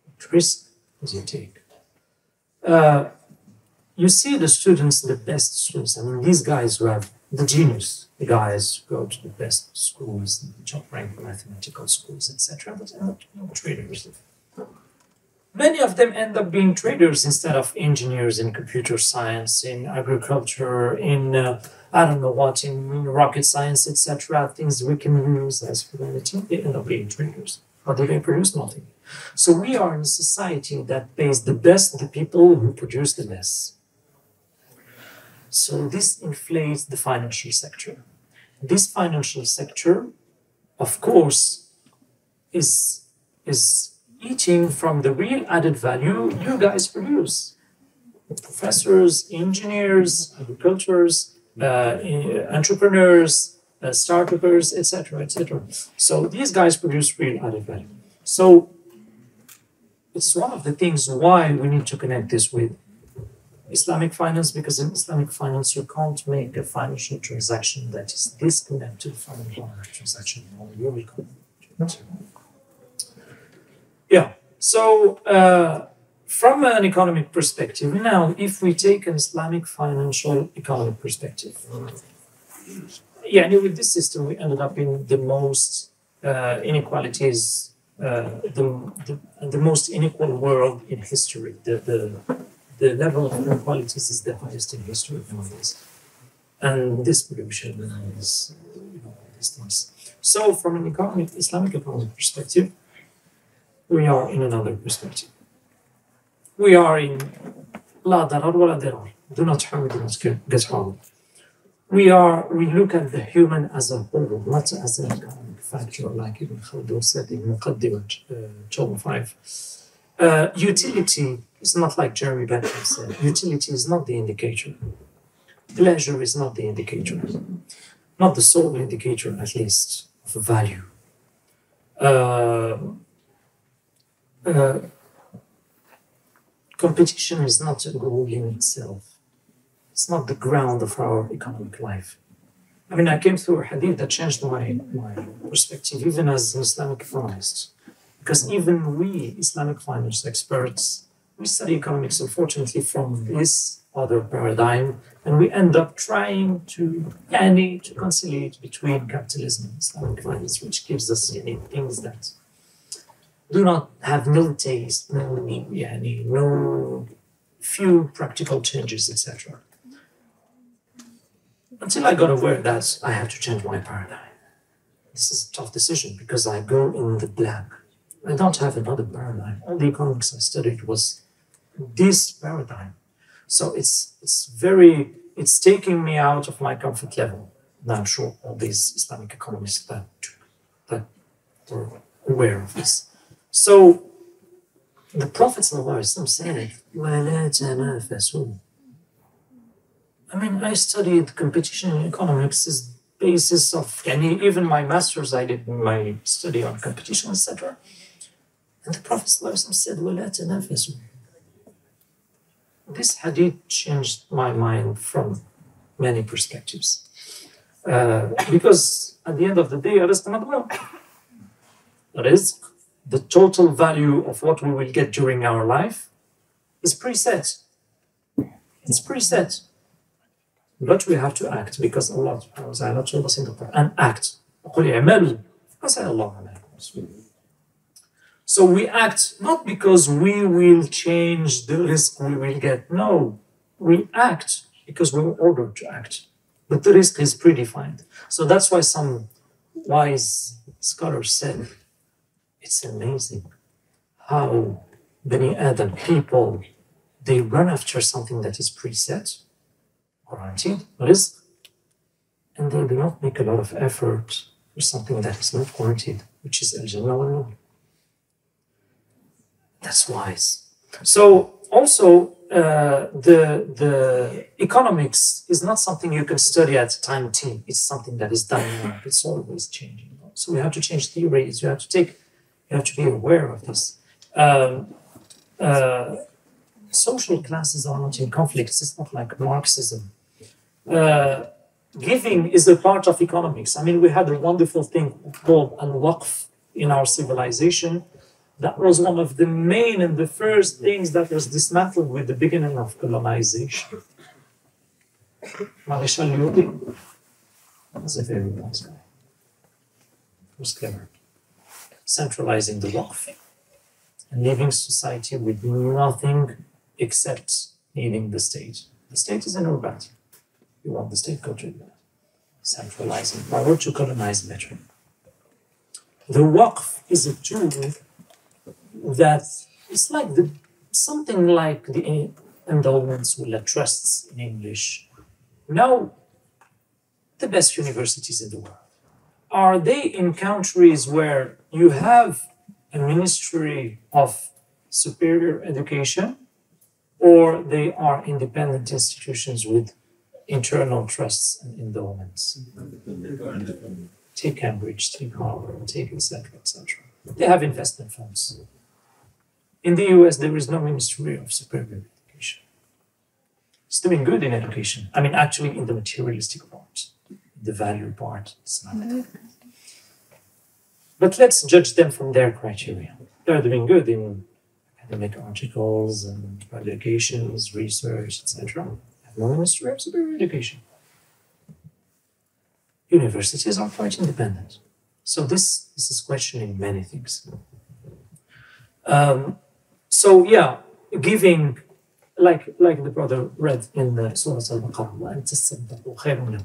Speaker 3: What risk does he take? You see the students, the best students, I mean, these guys who have the genius, the guys who go to the best schools, the top-ranked mathematical schools, etc., but they're not traders. Many of them end up being traders instead of engineers in computer science, in agriculture, in I don't know what, in rocket science, etc., things we can use as humanity. They end up being traders. But they produce nothing. So we are in a society that pays the best the people who produce the less. So this inflates the financial sector. This financial sector, of course, is eating from the real added value you guys produce. Professors, engineers, agriculturists, entrepreneurs, startups, etc., etc. So these guys produce real added value. So it's one of the things why we need to connect this with Islamic finance, because in Islamic finance you can't make a financial transaction that is disconnected from a economic transaction. You will come. Yeah. So from an economic perspective, now if we take an Islamic financial economic perspective, yeah, and with this system we ended up in the most inequalities, the most unequal world in history. The level of inequalities is the highest in history nowadays, and this pollution is, these things. So, from an Islamic economic perspective, we are in another perspective. we are in لا ضرر ولا ضرار. Do not harm, do not get harmed. We look at the human as a whole, not as an economic factor, like Ibn Khaldun said in Muqaddimah, Chapter 5. Utility is not like Jeremy Bentham said. Utility is not the indicator. Pleasure is not the indicator. Not the sole indicator, at least, of value. Competition is not a goal in itself. It's not the ground of our economic life. I mean, I came through a hadith that changed my perspective, even as an Islamic economist. Because even we, Islamic finance experts, we study economics, unfortunately, from this other paradigm, and we end up trying to conciliate between capitalism and Islamic finance, which gives us things that do not have no taste, no few practical changes, etc. Until I got aware that I have to change my paradigm. This is a tough decision because I go in the black. I don't have another paradigm. All the economics I studied was this paradigm. So it's taking me out of my comfort level. And I'm sure all these Islamic economists that were aware of this. So the Prophet ﷺ said, وَلَا تَنَافَسُوا. I mean, I studied competition in economics as basis of even my master's. I did my study on competition, etc. And the Prophet ﷺ said, وَلَا تَنَافَسُوا. This hadith changed my mind from many perspectives. Because at the end of the day, rizq, the total value of what we will get during our life, is preset. It's preset. But we have to act because Allah told us in the Quran, act. So we act not because we will change the risk we will get. No, we act because we were ordered to act. But the risk is predefined. So that's why some wise scholars said, it's amazing how Bani Adam, people, they run after something that is preset, guaranteed, risk, and they do not make a lot of effort for something that is not guaranteed, which is al-Jannah wal-Nur. That's wise. So also, the economics is not something you can study at time t. It's something that is dynamic. It's always changing. So we have to change theories. You have to be aware of this. Social classes are not in conflicts. It's not like Marxism. Giving is a part of economics. I mean, we had a wonderful thing called al-Waqf in our civilization. That was one of the main and the first things that was dismantled with the beginning of colonization. Maréchal Lyoté was a very nice guy. He was clever. Centralizing the Waqf and leaving society with nothing except needing the state. The state is an urban. You want the state, go to that. Centralizing power to colonize better. The Waqf is a tool that is like something like the endowments or trusts in English. Now, the best universities in the world, are they in countries where you have a ministry of superior education, or they are independent institutions with internal trusts and endowments? Take Cambridge, take Harvard, take etc., etc. They have investment funds. In the US, there is no Ministry of Superior Education. It's doing good in education. I mean, actually, in the materialistic part, the value part, it's not. But let's judge them from their criteria. They're doing good in academic articles and publications, research, etc. Have no Ministry of Superior Education. Universities are quite independent. So this is questioning many things. So yeah, giving, like the brother read in the Surah Al-Baqarah,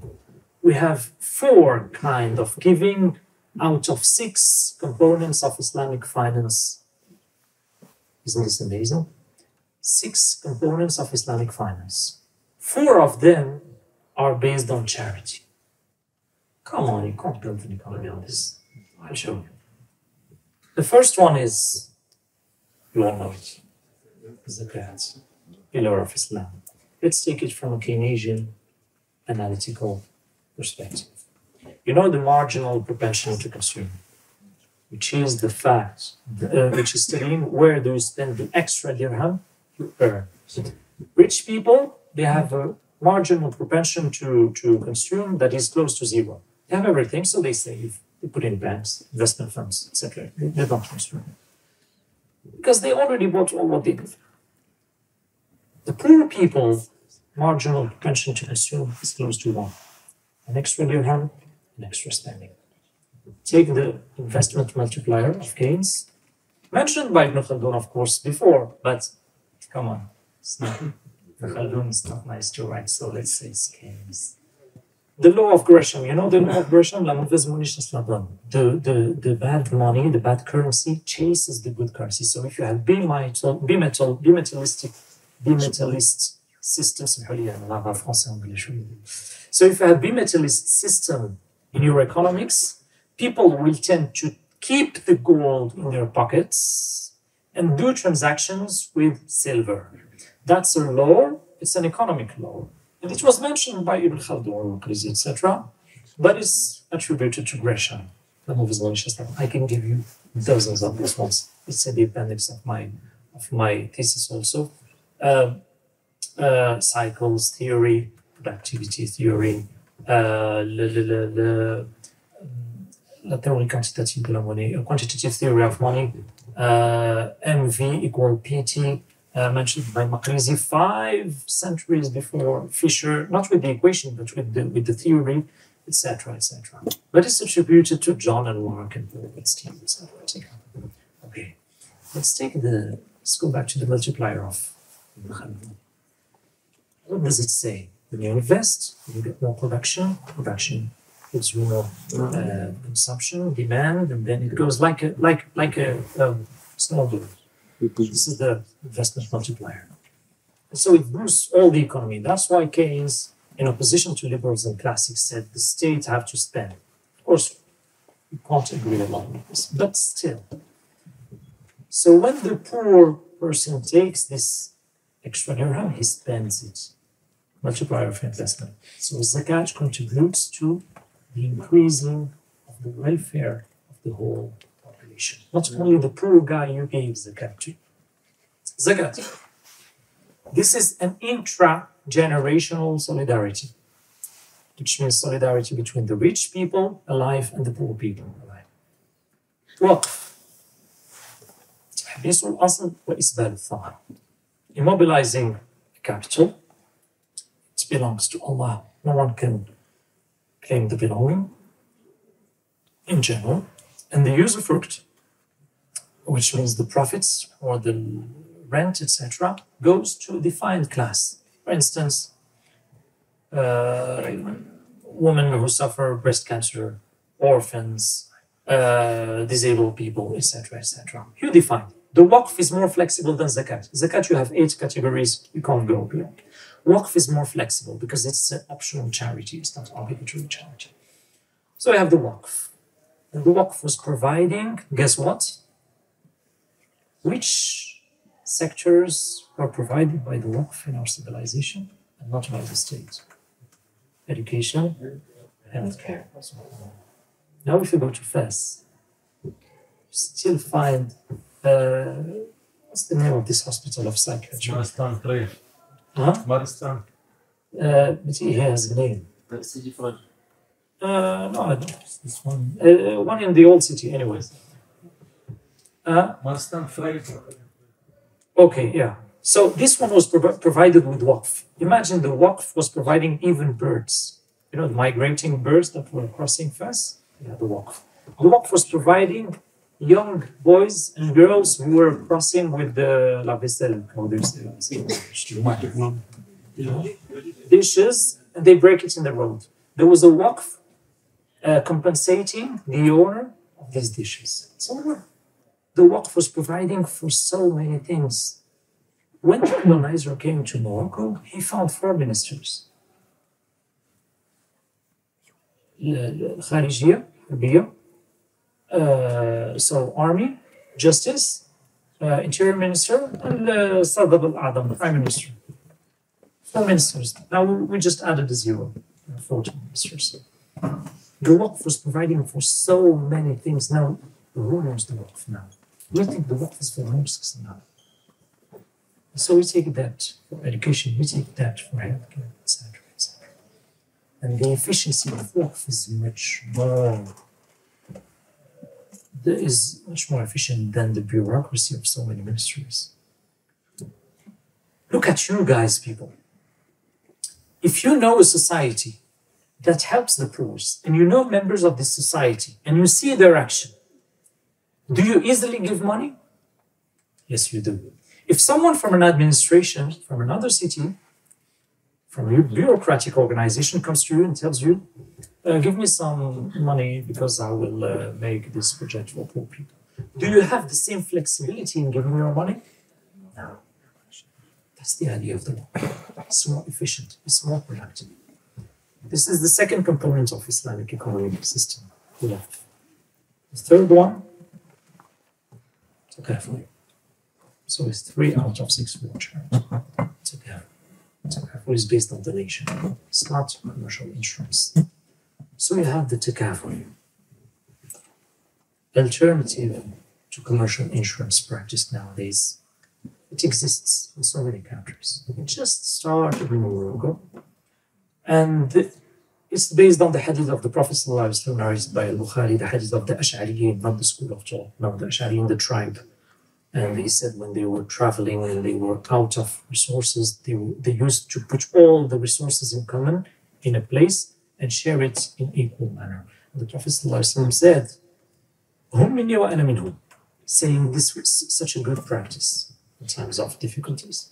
Speaker 3: we have 4 kind of giving out of 6 components of Islamic finance. Isn't this amazing? 6 components of Islamic finance. 4 of them are based on charity. Come on, you can't build an economy on this. I'll show you. The first one is, you all know it, Zakat, pillar of Islam. Let's take it from a Keynesian analytical perspective. You know the marginal propensity to consume, which is the fact, which is studying where do you spend the extra dirham you earn. Rich people, they have a marginal propensity to consume that is close to 0. They have everything, so they save. They put in banks, investment funds, etc. They don't consume. Because they already bought all what they need. The poor people, marginal propensity to consume is close to 1. An extra dirham, an extra spending. Take the investment multiplier of Keynes, mentioned by Ibn Khaldun, of course, before, but come on, it's not. Ibn Khaldun is not nice to write, so let's say it's Keynes. The law of Gresham, you know the law of Gresham? The bad money, the bad currency chases the good currency. So if you have bimetalist system, so if you have bimetalist system in your economics, people will tend to keep the gold in their pockets and do transactions with silver. That's a law, it's an economic law. And it was mentioned by Ibn Khaldun, etc., but it's attributed to Gresham. I can give you dozens of these ones. It's in the appendix of my thesis also. Cycles theory, productivity theory, la théorie quantitative de la monnaie, quantitative theory of money, MV equal PT, mentioned by Makrizi 5 centuries before Fisher, not with the equation, but with the theory, etc., etc. But it's attributed to John and Mark and Paul and Steve, etc., etc. Okay, let's go back to the multiplier of what does it say? When you invest, you get more production. Production gives you more consumption, demand, and then it goes like a snowball. This is the investment multiplier. And so it boosts all the economy. That's why Keynes, in opposition to liberals and classics, said the state have to spend. Of course, you can't agree along with this, but still. So when the poor person takes this extra dirham, he spends it. Multiplier of investment. So Zakat contributes to the increasing of the welfare of the whole population. Not only the poor guy you gave Zakat to. Zakat. This is an intra-generational solidarity, which means solidarity between the rich people alive and the poor people alive. Waqf. تحبيس الأصل وإسبال الثمر. Immobilizing capital. It belongs to Allah. No one can claim the belonging in general. And the usufruct, which means the profits or the rent, etc., goes to a defined class. For instance, women who suffer breast cancer, orphans, disabled people, etc., etc. You define. The Waqf is more flexible than Zakat. Zakat, you have 8 categories, you can't go beyond. Waqf is more flexible because it's an optional charity, it's not obligatory charity. So I have the Waqf. And the Waqf was providing, guess what? Which sectors were provided by the Waqf in our civilization and not by the state? Education, healthcare. Now if you go to Fes, you still find, what's the name of this hospital of psychiatry?
Speaker 6: Maristan 3.
Speaker 3: Huh?
Speaker 6: Maristan.
Speaker 3: But he has a name. No, I don't. It's this one. One in the old city, anyways.
Speaker 6: Maristan 3.
Speaker 3: Okay, yeah. So this one was provided with Waqf. Imagine the Waqf was providing even birds. You know, the migrating birds that were crossing Fes? Yeah, the Waqf. The Waqf was providing young boys and girls who were crossing with the la vaisselle, dishes, and they break it in the road. There was a Waqf compensating the owner of these dishes. So the Waqf was providing for so many things. when the colonizer came to Morocco, he found 4 ministers. الخارجية, حربية, so army, justice, interior minister, and Sadr al-A'dam, the prime minister. 4 ministers. Now we just added a 0. 14 ministers. The Waqf was providing for so many things. Now, who knows the Waqf now? We think the Waqf is for mosques now. So we take that for education, we take that for healthcare, etc., etc. And the efficiency of Waqf is much more efficient than the bureaucracy of so many ministries. Look at you guys, people. If you know a society that helps the poor, and you know members of this society, and you see their action, do you easily give money? Yes, you do. If someone from an administration, from another city, from a bureaucratic organization comes to you and tells you, give me some money because I will make this project for poor people, do you have the same flexibility in giving your money? No. That's the idea of the law. It's more efficient, it's more productive. This is the second component of Islamic economic system. The third one, Takaful. So it's 3 out of 6 for charity. Takaful is based on donation. It's not commercial insurance. So you have the Takaful, alternative to commercial insurance practice nowadays. It exists in so many countries. It just started in Morocco. And it's based on the hadith of the Prophet ﷺ, narrated by Al-Bukhari, the hadith of the Ash'ariyin, not the school of thought, no, the Ash'ariyin, the tribe. And he said when they were traveling and they were out of resources, they used to put all the resources in common in a place and share it in equal manner. And the Prophet ﷺ said, "Hum minni wa ana minhum," saying this was such a good practice in times of difficulties.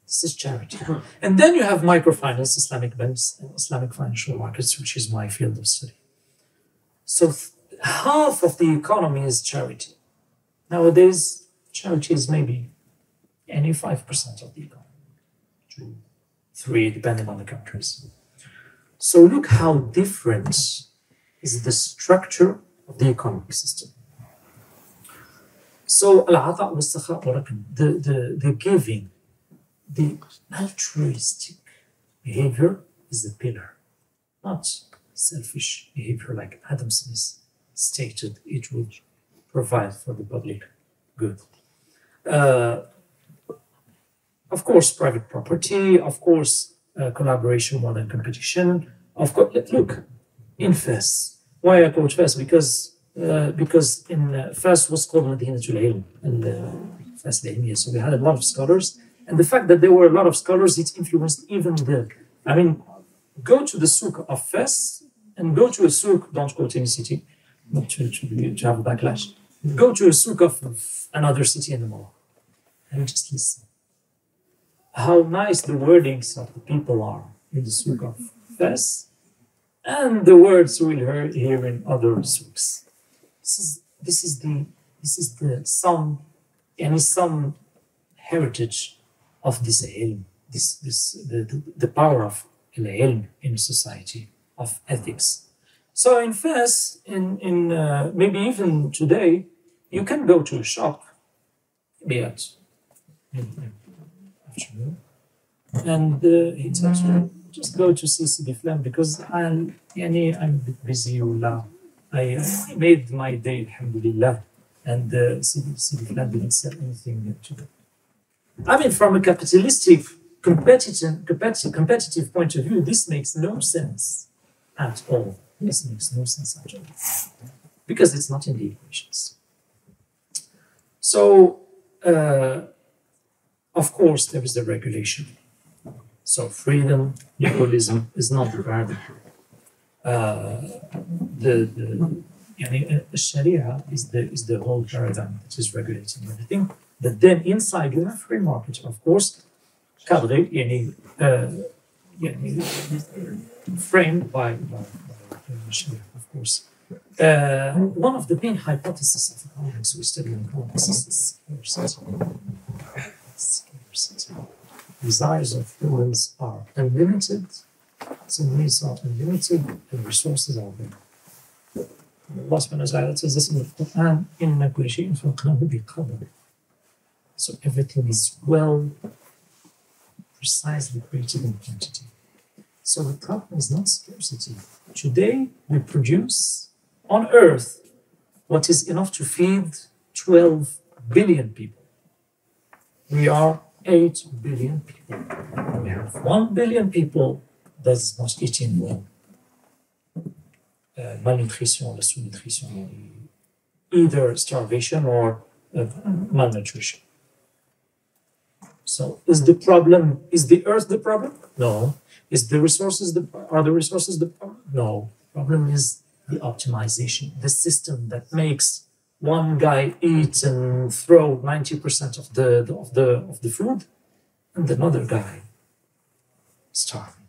Speaker 3: This is charity. And then you have microfinance, Islamic banks, and Islamic financial markets, which is my field of study. So half of the economy is charity. Nowadays, charity is maybe any 5% of the economy, 2, 3, depending on the countries. So look how different is the structure of the economic system. So al-ata wal-sakha wal-rakm, the giving, the altruistic behavior is the pillar, not selfish behavior like Adam Smith stated it would provide for the public good. Of course, private property, of course, collaboration more than competition. Of course, look, in Fes. Why I quote Fes? Because in Fes was called Madinatul Ilm, and Fes al-Ilmiya. So we had a lot of scholars. And the fact that there were a lot of scholars, it influenced even go to the souk of Fes and go to a souk, don't quote any city, not to have a backlash. Go to a souk of another city in the Morocco and just listen. How nice the wordings of the people are in the souk of Fes and the words we'll hear in other souks. This is some heritage of this ilm, the power of ilm in society, of ethics. So in Fes, in maybe even today, you can go to a shop, maybe at afternoon, and he tells you, just go to see Sidi Flam because I'm a bit busy. I made my day, alhamdulillah, and Sidi Flam didn't sell anything today. I mean, from a capitalistic, competitive point of view, this makes no sense at all. This makes no sense at all. Because it's not in the equations. So, of course, there is the regulation. So, freedom, liberalism is not the paradigm. The Sharia is the whole paradigm that is regulating everything. But then inside you have free market, of course, framed by Sharia, of course. One of the main hypotheses of economics we study in economics is scarcity. Desires of humans are unlimited, so needs are unlimited, and resources are limited. Allah subhanahu wa ta'ala says this in the Quran, إِنَّ كُلَّ شَيْءٍ خَلَقْنَاهُ بِقَدَرٍ. So everything is well, precisely created in quantity. So the problem is not scarcity. Today we produce on Earth what is enough to feed 12 billion people. We are 8 billion people. We have 1 billion people that's not eating well. Malnutrition or sous-nutrition, either starvation or malnutrition. So is the earth the problem? No. Are the resources the problem? No. The problem is the optimization, the system that makes one guy eat and throw 90% of the food, and another guy starving.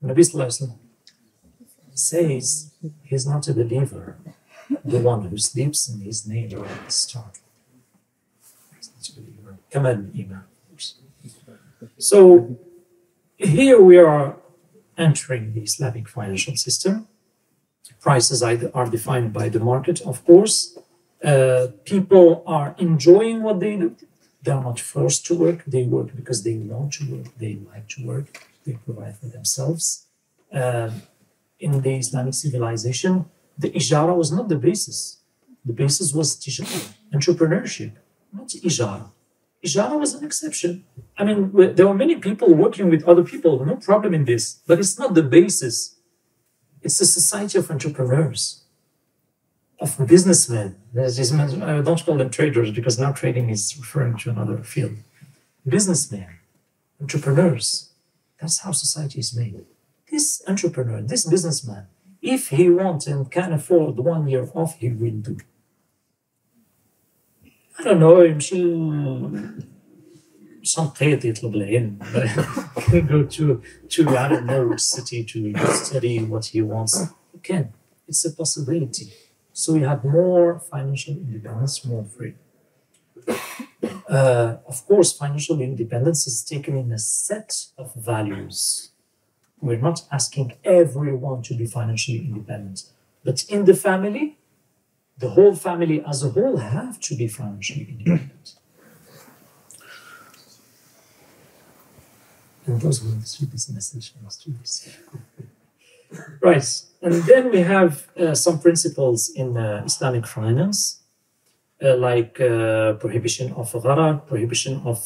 Speaker 3: Nabi Sallallahu Alaihi Wasallam says he's not a believer, the one who sleeps in his neighbor is starving. He's not a believer. Kamal Iman. So here we are entering the Islamic financial system. Prices are defined by the market, of course. People are enjoying what they do. They are not forced to work. They work because they want to work. They like to work. They provide for themselves. In the Islamic civilization, the ijara was not the basis. The basis was tijara, entrepreneurship, not ijara. Ijara was an exception. I mean, there were many people working with other people, no problem in this, but it's not the basis. It's a society of entrepreneurs, of businessmen. I don't call them traders because now trading is referring to another field. Businessmen, entrepreneurs. That's how society is made. This entrepreneur, this businessman, if he wants and can afford 1 year off, he will do. I don't know, شنقيط يطلب العلم. Go to I don't know which city to study what he wants. You can. It's a possibility. So you have more financial independence, more freedom. Of course, financial independence is taken in a set of values. We're not asking everyone to be financially independent, but in the family, the whole family as a whole have to be financially independent. And those who receive this message must do this. Right, and then we have some principles in Islamic finance, like prohibition of Gharar, prohibition of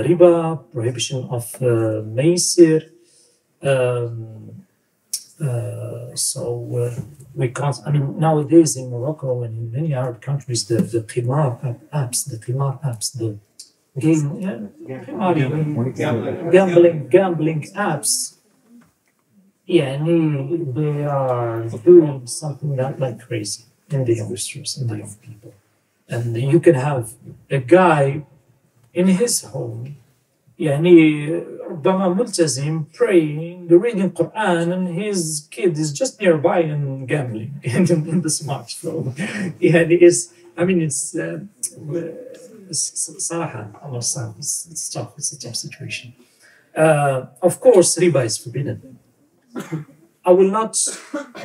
Speaker 3: Riba, prohibition of Maysir. We can't, I mean, nowadays in Morocco and in many Arab countries, the qimar apps, the gambling apps, they are doing something like crazy in the youngsters, in the young people. And you can have a guy in his home, ربما ملتزم, praying, reading Quran, and his kid is just nearby and gambling in the smartphone. It's tough. It's a tough situation. Of course, riba is forbidden. I will not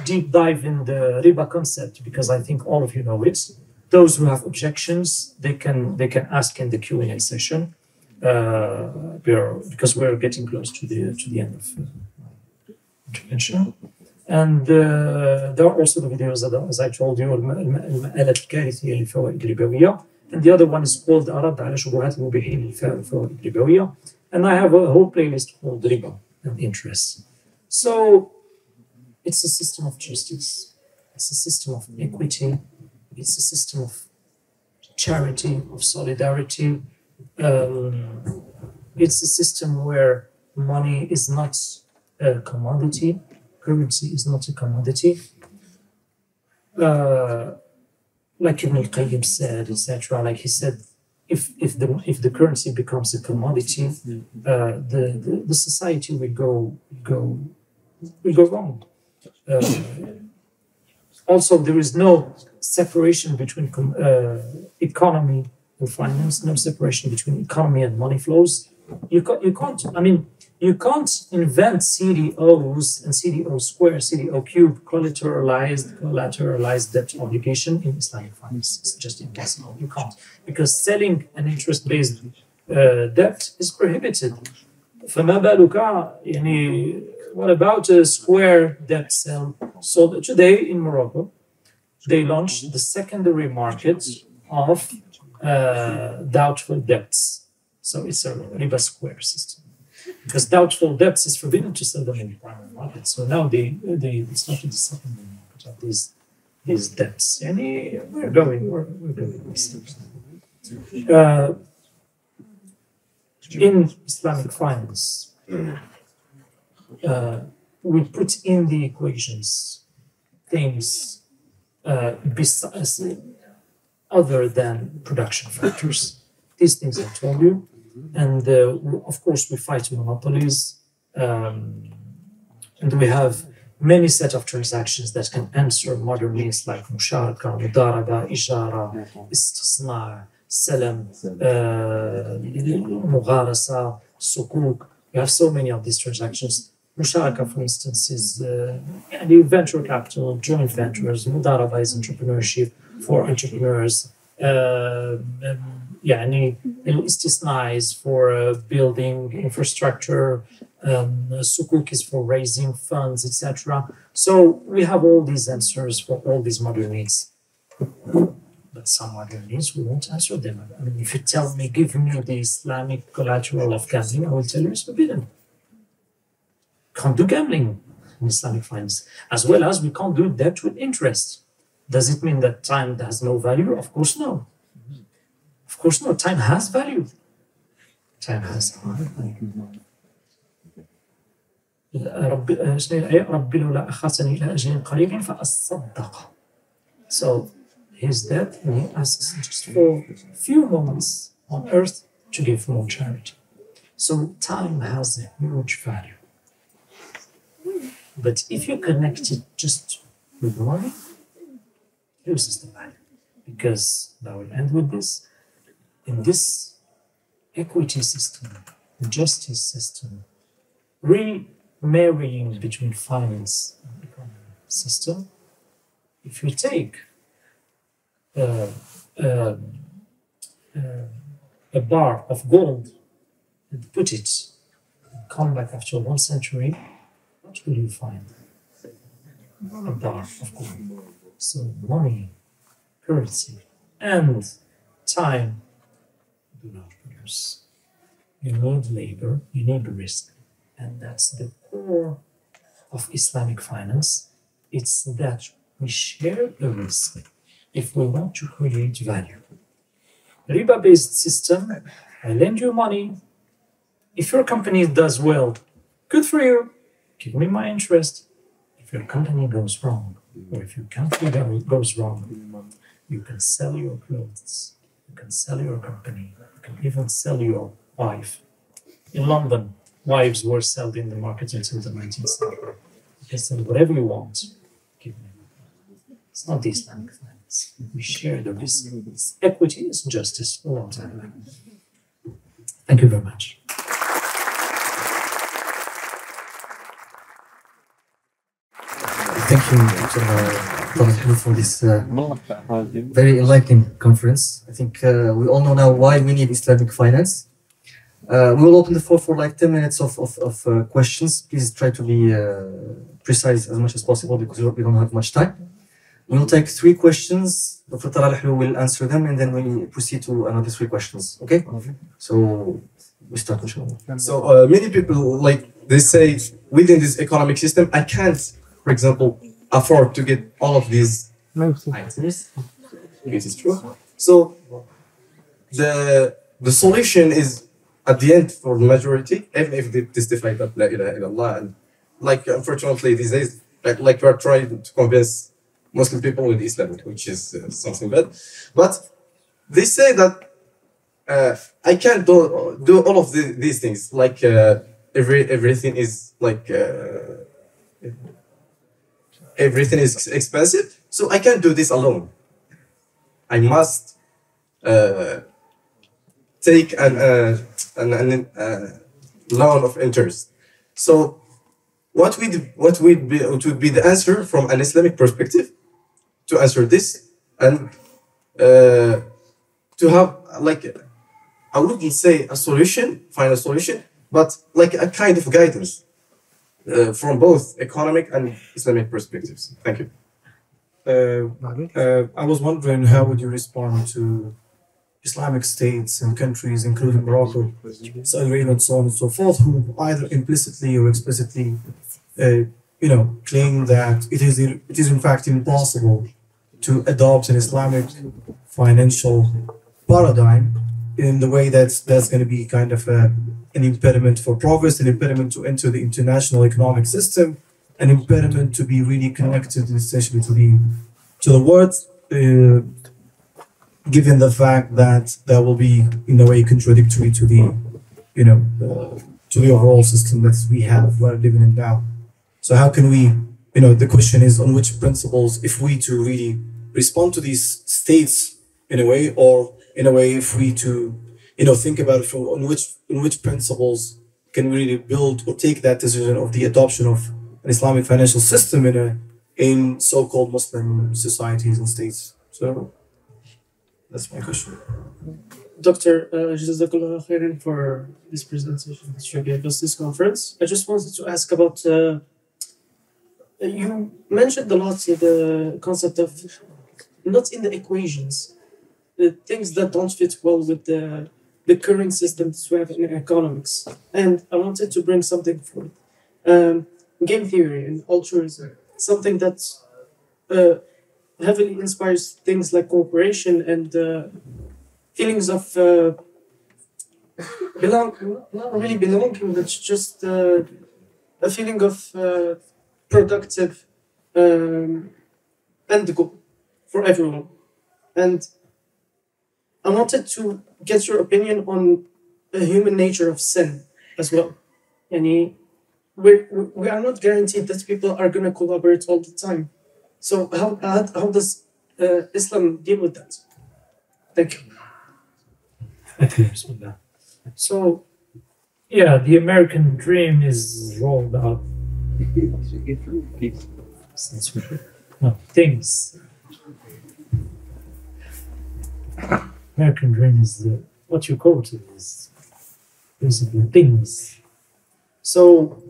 Speaker 3: deep dive in the riba concept because I think all of you know it. Those who have objections, they can ask in the Q&A session. Because we're getting close to the end of intervention. And there are also the videos that, as I told you, المآلات الكارثية للفوائد الربوية, and the other one is called الرد على شبهات المبيحين للفوائد الربوية, and I have a whole playlist called Riba and Interest. So it's a system of justice, it's a system of equity, it's a system of charity, of solidarity. It's a system where money is not a commodity, currency is not a commodity. Like Ibn al-Qayyim said, etc. Like he said, if the currency becomes a commodity, the society will go wrong. Also, there is no separation between economy in finance, no separation between economy and money flows. You can't. I mean, you can't invent CDOs and CDO square, CDO cube, collateralized debt obligation in Islamic finance. It's just impossible. You can't, because selling an interest-based debt is prohibited. فما بالك يعني, what about a square debt sale? So today in Morocco, they launched the secondary market of doubtful debts. So it's a Riba square system. Because doubtful debts is forbidden to sell them in the primary market. So now they started the secondary market of these debts. And we're going. In Islamic finance, we put in the equations things besides, other than production factors. These things I told you. And of course, we fight monopolies. And we have many set of transactions that can answer modern needs like musharaka, mudaraba, ishara, istisna, salam, mugharasa, sukuk. We have so many of these transactions. Musharaka, for instance, is venture capital, joint ventures. Mudaraba is entrepreneurship for entrepreneurs. Istisna is for building infrastructure. Sukuk is for raising funds, etc. So we have all these answers for all these modern needs. But some modern needs, we won't answer them. I mean, if you tell me, give me the Islamic collateral of gambling, I will tell you it's forbidden. Can't do gambling in Islamic finance. As well as we can't do debt with interest. Does it mean that time has no value? Of course, no. Of course, no. Time has value. Time has value. So he's dead and he asks just for a few moments on earth to give more charity. So time has a huge value. But if you connect it just with money, it loses the value. Because I will end with this. In this equity system, justice system, remarrying between finance and economic system, if you take a bar of gold and put it, and come back after 1 century, what will you find? A bar of gold. So money, currency, and time do not produce. You need labor, you need risk. And that's the core of Islamic finance. It's that we share the risk if we want to create value. Riba-based system, I lend you money. If your company does well, good for you. Give me my interest. If your company goes wrong, or if your country goes wrong, you can sell your clothes, you can sell your company, you can even sell your wife. In London, wives were sold in the market until the 19th century. You can sell whatever you want. Give me. It's not the Islamic finance. We share the risk. It's equity, it's justice, a long time ago. Thank you very much.
Speaker 1: Thank you, Dr. Lahlou, for this very enlightening conference. I think we all know now why we need Islamic finance. We will open the floor for like 10 minutes of questions. Please try to be precise as much as possible because we don't have much time. We will take 3 questions. Dr. Talal Lahlou will answer them and then we proceed to another 3 questions. Okay? So we start, inshallah.
Speaker 6: So many people, like they say, within this economic system, I can't, for example, afford to get all of these items. It is true. So the solution is at the end for the majority, even if they testify that La ilaha illallah, and like unfortunately these days, like we are trying to convince Muslim people with Islam, which is something bad. But they say that I can't do all of these things. Like everything is like everything is expensive, so I can't do this alone. I must take an loan of interest. So what would be the answer from an Islamic perspective to answer this, and to have like, I wouldn't say a solution, final solution, but like a kind of guidance from both economic and Islamic perspectives. Thank you.
Speaker 7: I was wondering how would you respond to Islamic states and countries, including Morocco, Saudi Arabia, and so on and so forth, who either implicitly or explicitly, claim that it is in fact impossible to adopt an Islamic financial paradigm in the way that's going to be kind of an impediment for progress, an impediment to enter the international economic system, an impediment to be really connected essentially to the world, given the fact that that will be in a way contradictory to the to the overall system that we have, we're living in now. So how can we, the question is on which principles, if we to really respond to these states in a way, or in a way if we to think about it from on which principles can we really build or take that decision of the adoption of an Islamic financial system in so-called Muslim societies and states. So that's my question.
Speaker 8: Dr. Jazakallah khairan for this presentation that you gave us this conference. I just wanted to ask about, you mentioned a lot the concept of not in the equations, the things that don't fit well with the current system that we have in economics. And I wanted to bring something for game theory and altruism, something that heavily inspires things like cooperation and feelings of not really belonging, but just a feeling of productive end goal for everyone. And I wanted to get your opinion on the human nature of sin as well. And we are not guaranteed that people are going to collaborate all the time. So how does Islam deal with that? Thank you.
Speaker 3: So, yeah, the American dream is rolled out. Things. American dream is what you quote is basically things. So,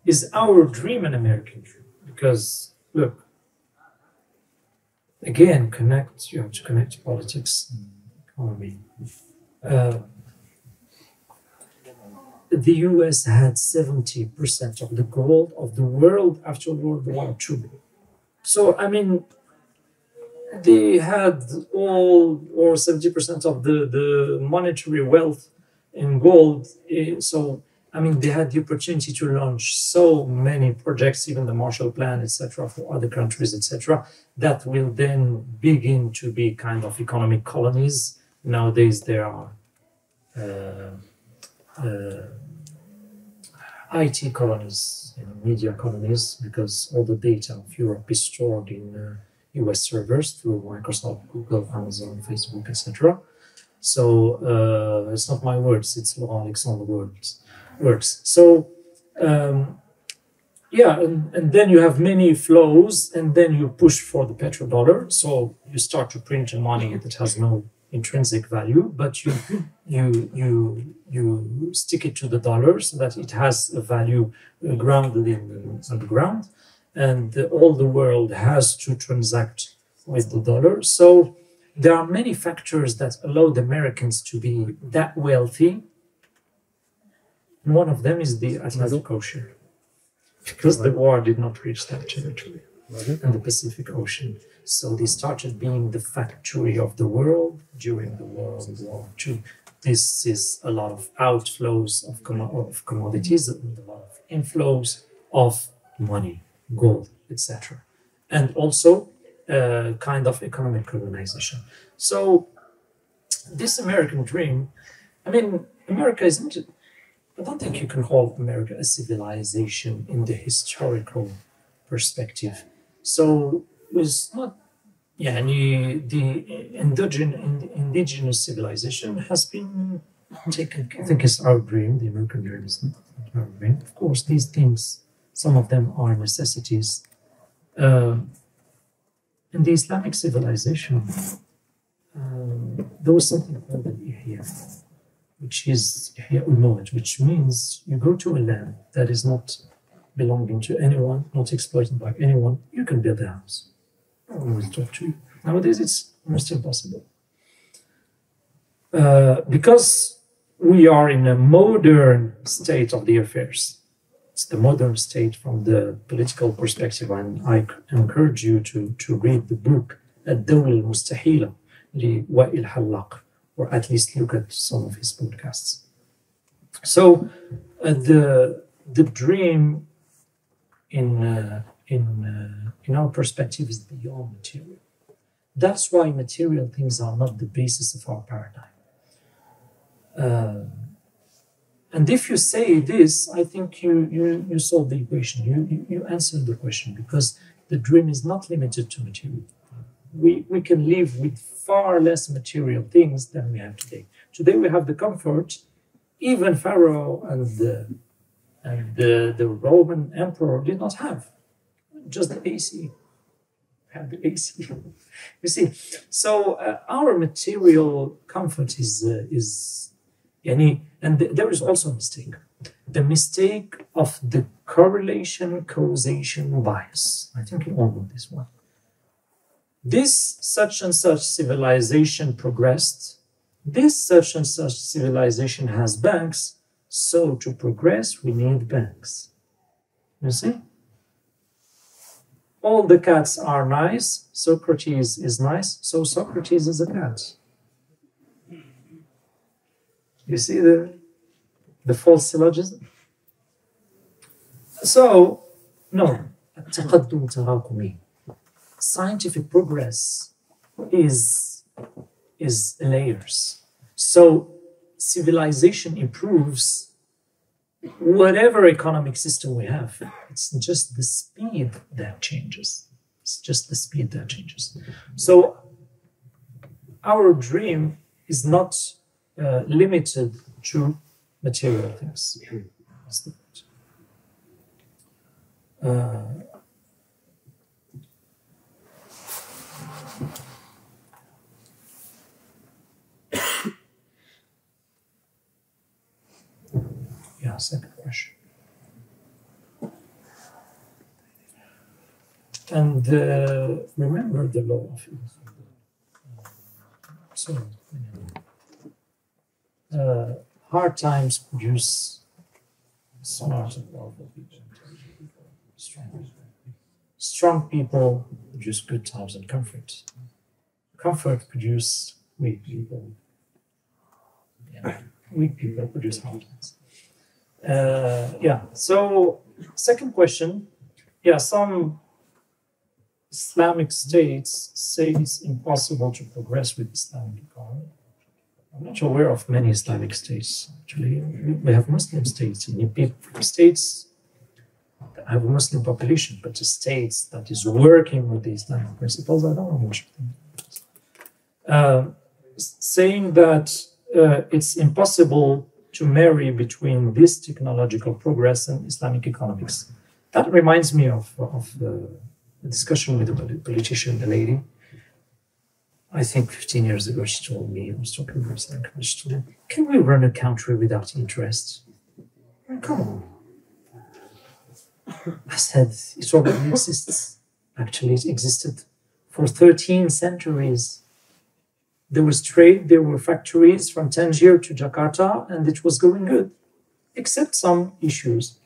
Speaker 3: is our dream an American dream? Because, look, again, you have to connect politics and economy. The US had 70% of the gold of the world after World War II. So, I mean, they had all or 70% of the monetary wealth in gold. So, I mean, they had the opportunity to launch so many projects, even the Marshall Plan, etc., for other countries, etc., that will then begin to be kind of economic colonies. Nowadays, there are IT colonies, media colonies, because all the data of Europe is stored in US servers through Microsoft, Google, Amazon, Facebook, etc. So it's not my words; it's Laurent Alexandre's words. So yeah, and then you have many flows, and then you push for the petrodollar. So you start to print money that has no intrinsic value, but you stick it to the dollar so that it has a value grounded in the ground, and all the world has to transact with the dollar. So there are many factors that allow the Americans to be that wealthy. One of them is the Atlantic Ocean, because the war did not reach that territory in the Pacific Ocean. So they started being the factory of the world during the World War II. This is a lot of outflows of commodities and a lot of inflows of money, gold, etc. And also kind of economic colonization. So this American dream, I mean, America isn't, I don't think you can call America a civilization in the historical perspective. So it's not Yeah, and the indigenous civilization has been taken. I think it's our dream, the American dream is not our dream. Of course, these things, some of them are necessities. In the Islamic civilization, there was something called an ihya, which is ihya ul-mawj, which means you go to a land that is not belonging to anyone, not exploited by anyone, you can build a house. No one will talk to you. Nowadays, it's almost impossible. Because we are in a modern state of the affairs. It's the modern state from the political perspective, and I encourage you to read the book الدولة المستحيلة لوائل حلاق, or at least look at some of his podcasts. So the dream in our perspective is beyond material. That's why material things are not the basis of our paradigm. And if you say this, I think you solve the equation. You answer the question, because the dream is not limited to material. We can live with far less material things than we have today. Today we have the comfort. Even Pharaoh and the Roman emperor did not have just the AC. Have the AC. You see, so our material comfort is and there is also a mistake. The mistake of the correlation causation bias. I think you all know this one. This such and such civilization progressed. This such and such civilization has banks. So to progress, we need banks. You see? All the cats are nice. Socrates is nice. So Socrates is a cat. You see the false syllogism? So, no. التقدم تراكمي. Scientific progress is layers. So civilization improves whatever economic system we have. It's just the speed that changes. It's just the speed that changes. So our dream is not limited to material things. That's the point. Yeah, second question. And remember the law of hard times produce smart and powerful people. Strong people produce good times and comfort. Comfort produce weak people. Yeah. Weak people produce hard times. So second question. Yeah, some Islamic states say it's impossible to progress with Islamic economy. I'm not aware of many Islamic states. Actually, we have Muslim states. States that have a Muslim population, but the states that is working with the Islamic principles, I don't know much of them. Saying that it's impossible to marry between this technological progress and Islamic economics. That reminds me of the discussion with the politician, the lady. I think 15 years ago, she told me, I was talking about Islamic, she told me, can we run a country without interest? Come on. I said, it already exists. Actually, it existed for 13 centuries. There was trade, there were factories from Tangier to Jakarta, and it was going good, except some issues.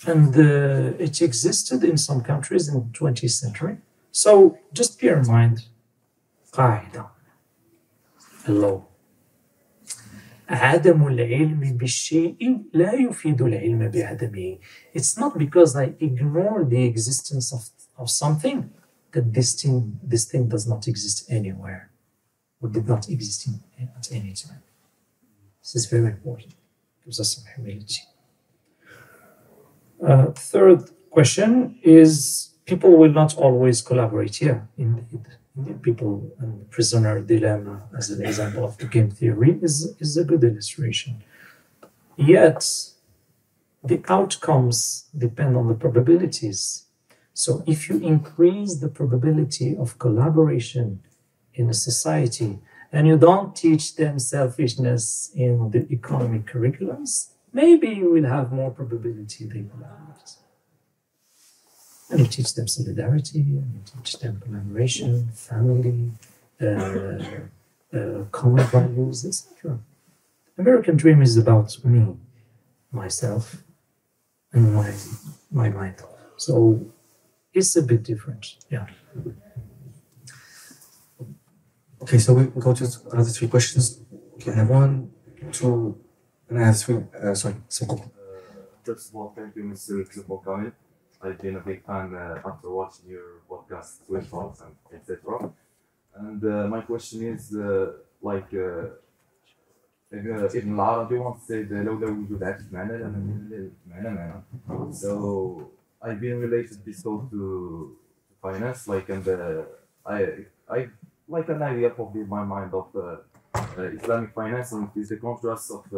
Speaker 3: And it existed in some countries in the 20th century. So just bear in mind, قاعدة, a law. عدم العلم بالشيء لا يفيد العلم بعدمه. It's not because I ignore the existence of something that this thing does not exist anywhere, or did not exist at any time. This is very important. It gives us some humility. Third question is, people will not always collaborate here. Indeed, people and prisoner dilemma, as an example of the game theory, is a good illustration. Yet, the outcomes depend on the probabilities. So, if you increase the probability of collaboration in a society, and you don't teach them selfishness in the economic curriculums, maybe you will have more probability they collaborate. And you teach them solidarity, and you teach them collaboration, family, common values, etc. American dream is about me, myself, and my mind. So it's a bit different, yeah.
Speaker 1: Okay, so we go to another three questions. Okay, I have one, two, and I have three. Sorry, some.
Speaker 4: First of all, thank you, Mr. Kamil. I've been a big fan after watching your podcast with Fox and etc. And my question is ابن العربي wants to say لولا وجودك معنا لما معنا. So I've been related this thought to finance, and I like an idea of my mind of Islamic finance, and is the contrast of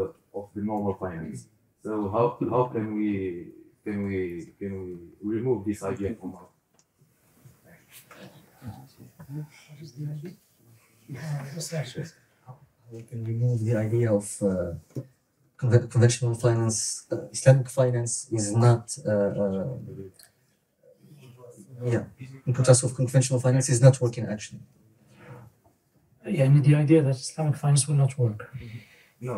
Speaker 4: the normal finance. So how can we remove this idea from our?
Speaker 1: What is the idea? We can remove the idea of conventional finance. Islamic finance is not, in contrast with conventional finance, is not working actually.
Speaker 3: Yeah, I mean the idea that Islamic finance will not work.
Speaker 4: No,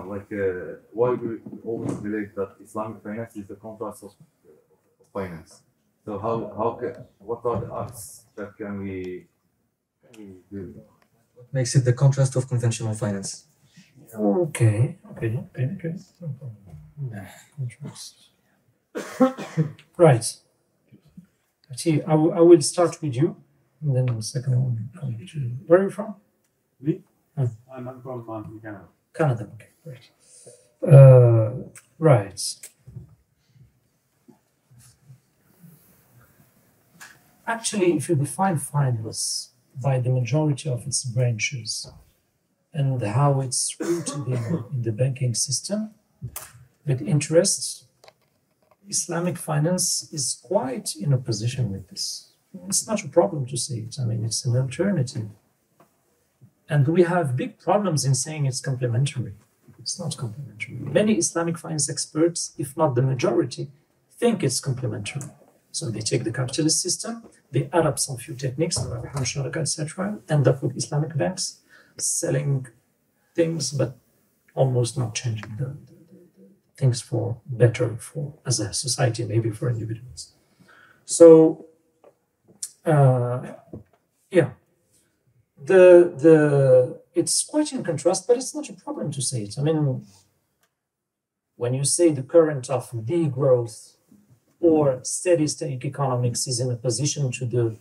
Speaker 4: why we always relate that Islamic finance is the contrast of finance. So what are the acts that can we do?
Speaker 1: What makes it the contrast of conventional finance?
Speaker 3: Okay. No problem. Contrast. Right. See, I will start with you, and then the second one. Where are you from?
Speaker 9: Me?
Speaker 3: Hmm.
Speaker 9: I'm from Canada.
Speaker 3: Canada, okay, great. Right. Actually, if you define finance by the majority of its branches and how it's rooted in the banking system with interest, Islamic finance is quite in opposition with this. It's not a problem to say it. I mean, it's an alternative. And we have big problems in saying it's complementary. It's not complementary. Many Islamic finance experts, if not the majority, think it's complementary. So they take the capitalist system, they add up some few techniques, etc., end up with Islamic banks selling things, but almost not changing the things for better for as a society, maybe for individuals. So, it's quite in contrast, but it's not a problem to say it. I mean, when you say the current of degrowth or steady-state economics is in opposition to the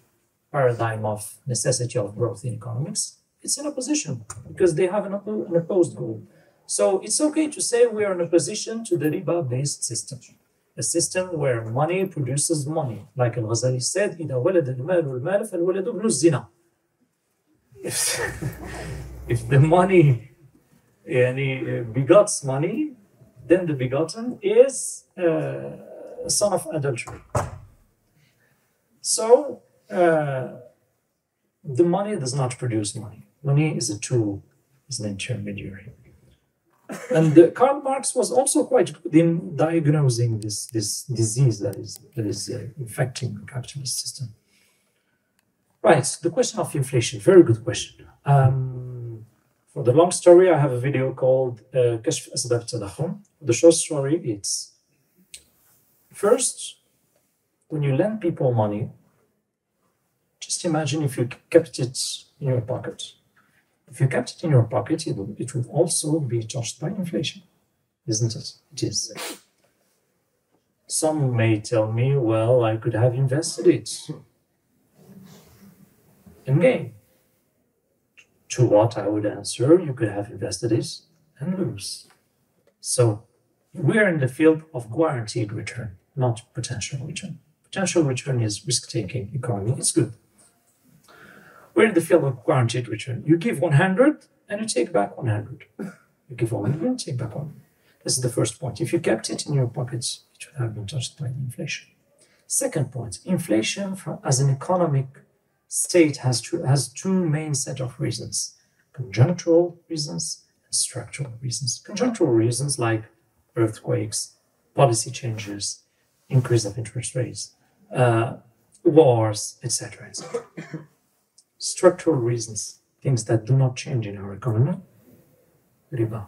Speaker 3: paradigm of necessity of growth in economics, it's in opposition because they have an opposed goal. So it's okay to say we are in opposition to the riba-based system, a system where money produces money. Like Al-Ghazali said, إذا ولد المال والمال فالولد ابن الزنا. If the money begots money, then the begotten is a son of adultery. So the money does not produce money. Money is a tool, is an intermediary. And Karl Marx was also quite good in diagnosing this disease that is infecting the capitalist system. Right, the question of inflation, very good question. For the long story, I have a video called كشف أسباب التضخم. The short story, it's first, when you lend people money, just imagine if you kept it in your pocket. If you kept it in your pocket, it would also be touched by inflation, isn't it? It is. Some may tell me, well, I could have invested it and gain. To what I would answer, you could have invested it and lose. So we're in the field of guaranteed return, not potential return. Potential return is risk-taking economy. It's good. We're in the field of guaranteed return. You give 100 and you take back 100. You give 100 and take back 100. This is the first point. If you kept it in your pockets, it would have been touched by the inflation. Second point, inflation as an economic state has two main set of reasons: conjunctural reasons and structural reasons. Conjunctural reasons like earthquakes, policy changes, increase of interest rates, wars, etc. Structural reasons, things that do not change in our economy. Riba.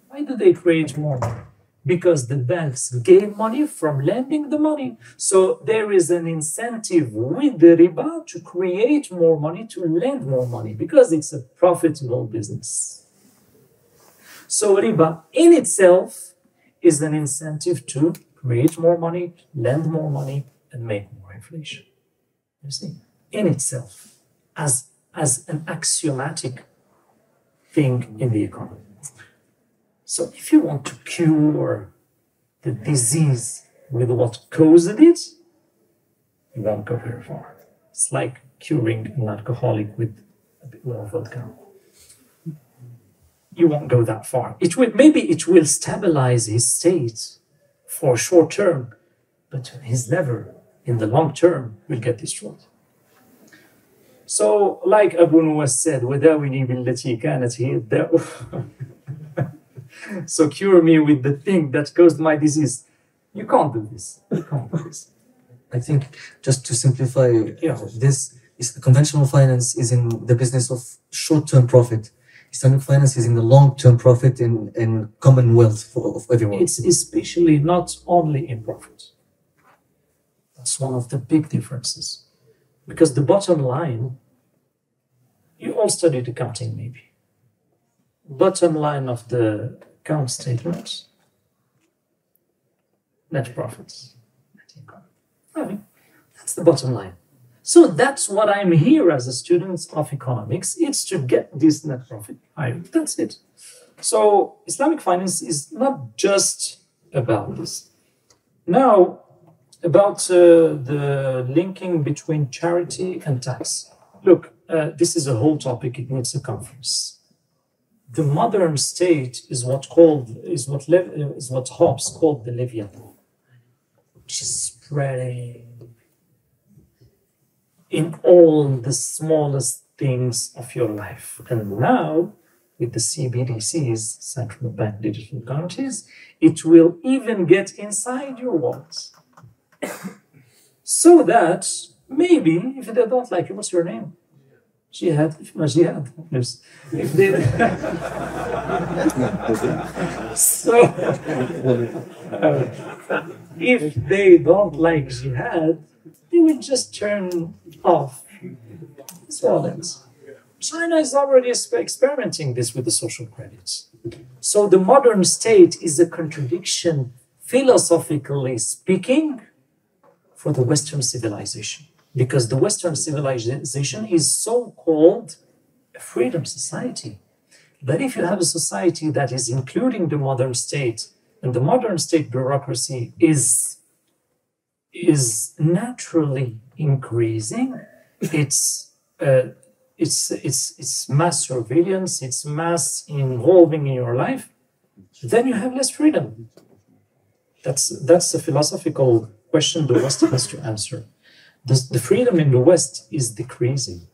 Speaker 3: Why do they create more money? Because the banks gain money from lending the money. So there is an incentive with the riba to create more money, to lend more money, because it's a profitable business. So riba in itself is an incentive to create more money, lend more money, and make more inflation. You see, in itself, as an axiomatic thing in the economy. So if you want to cure the disease with what caused it, you won't go very far. It's like curing an alcoholic with a bit more vodka. You won't go that far. Maybe it will stabilize his state for short term, but his lever in the long term will get destroyed. So, like Abu Nuwas said, وَدَاوِنِي بِالَّتِي كَانَتْ هِيَ الدَّاءُ. So cure me with the thing that caused my disease. You can't do this. You can't do this.
Speaker 1: I think just to simplify this, is the conventional finance is in the business of short-term profit. Islamic finance is in the long-term profit and commonwealth of everyone.
Speaker 3: It's especially not only in profit. That's one of the big differences. Because the bottom line, you all studied accounting maybe. Bottom line of the account statement, net profits, net income. Right. That's the bottom line. So that's what I'm here as a student of economics. It's to get this net profit higher. That's it. So Islamic finance is not just about this. Now, about the linking between charity and tax. Look, this is a whole topic. It needs a conference. The modern state is what Hobbes called the Leviathan, which is spreading in all the smallest things of your life. And now, with the CBDCs, central bank digital currencies, it will even get inside your wallets. So that maybe, if they don't like you, what's your name? Jihad. Yes. If they so, if they don't like jihad, they will just turn off this wallet. China is already experimenting this with the social credits. So the modern state is a contradiction, philosophically speaking, for the Western civilization. Because the Western civilization is so-called a freedom society. But if you have a society that is including the modern state, and the modern state bureaucracy is naturally increasing, it's mass surveillance, it's mass involving in your life, then you have less freedom. That's a philosophical question the West has to answer. The freedom in the West is decreasing.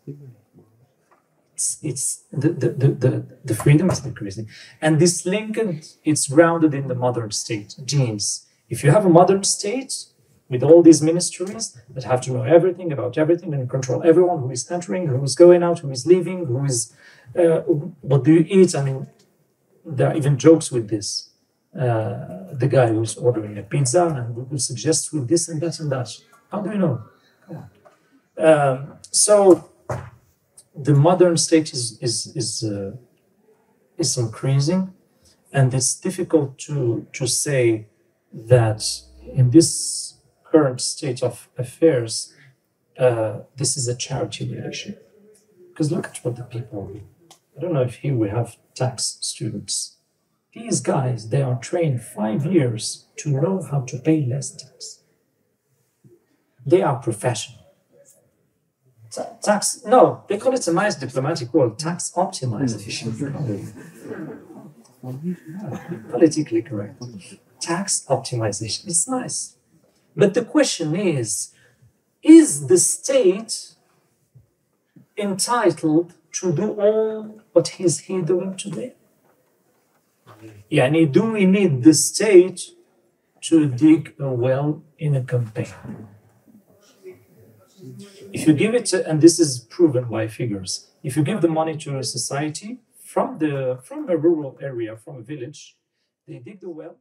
Speaker 3: The freedom is decreasing. And this linkage, it's grounded in the modern state, genes. If you have a modern state with all these ministries that have to know everything about everything and control everyone who is entering, who is going out, who is leaving, who is, what do you eat? I mean, there are even jokes with this. The guy who's ordering a pizza and Google suggests with this and that and that. How do you know? So the modern state is increasing, and it's difficult to say that in this current state of affairs, this is a charity relation. Because look at what the people do. I don't know if here we have tax students. These guys, they are trained 5 years to know how to pay less tax. They are professional. Tax, no, they call it a nice diplomatic word, tax optimization. Politically correct. Tax optimization. It's nice. But the question is the state entitled to do all what is he doing today? Yani, do we need the state to dig a well in a campaign? If you give it, and this is proven by figures, if you give the money to a society from a rural area, from a village, they dig the well,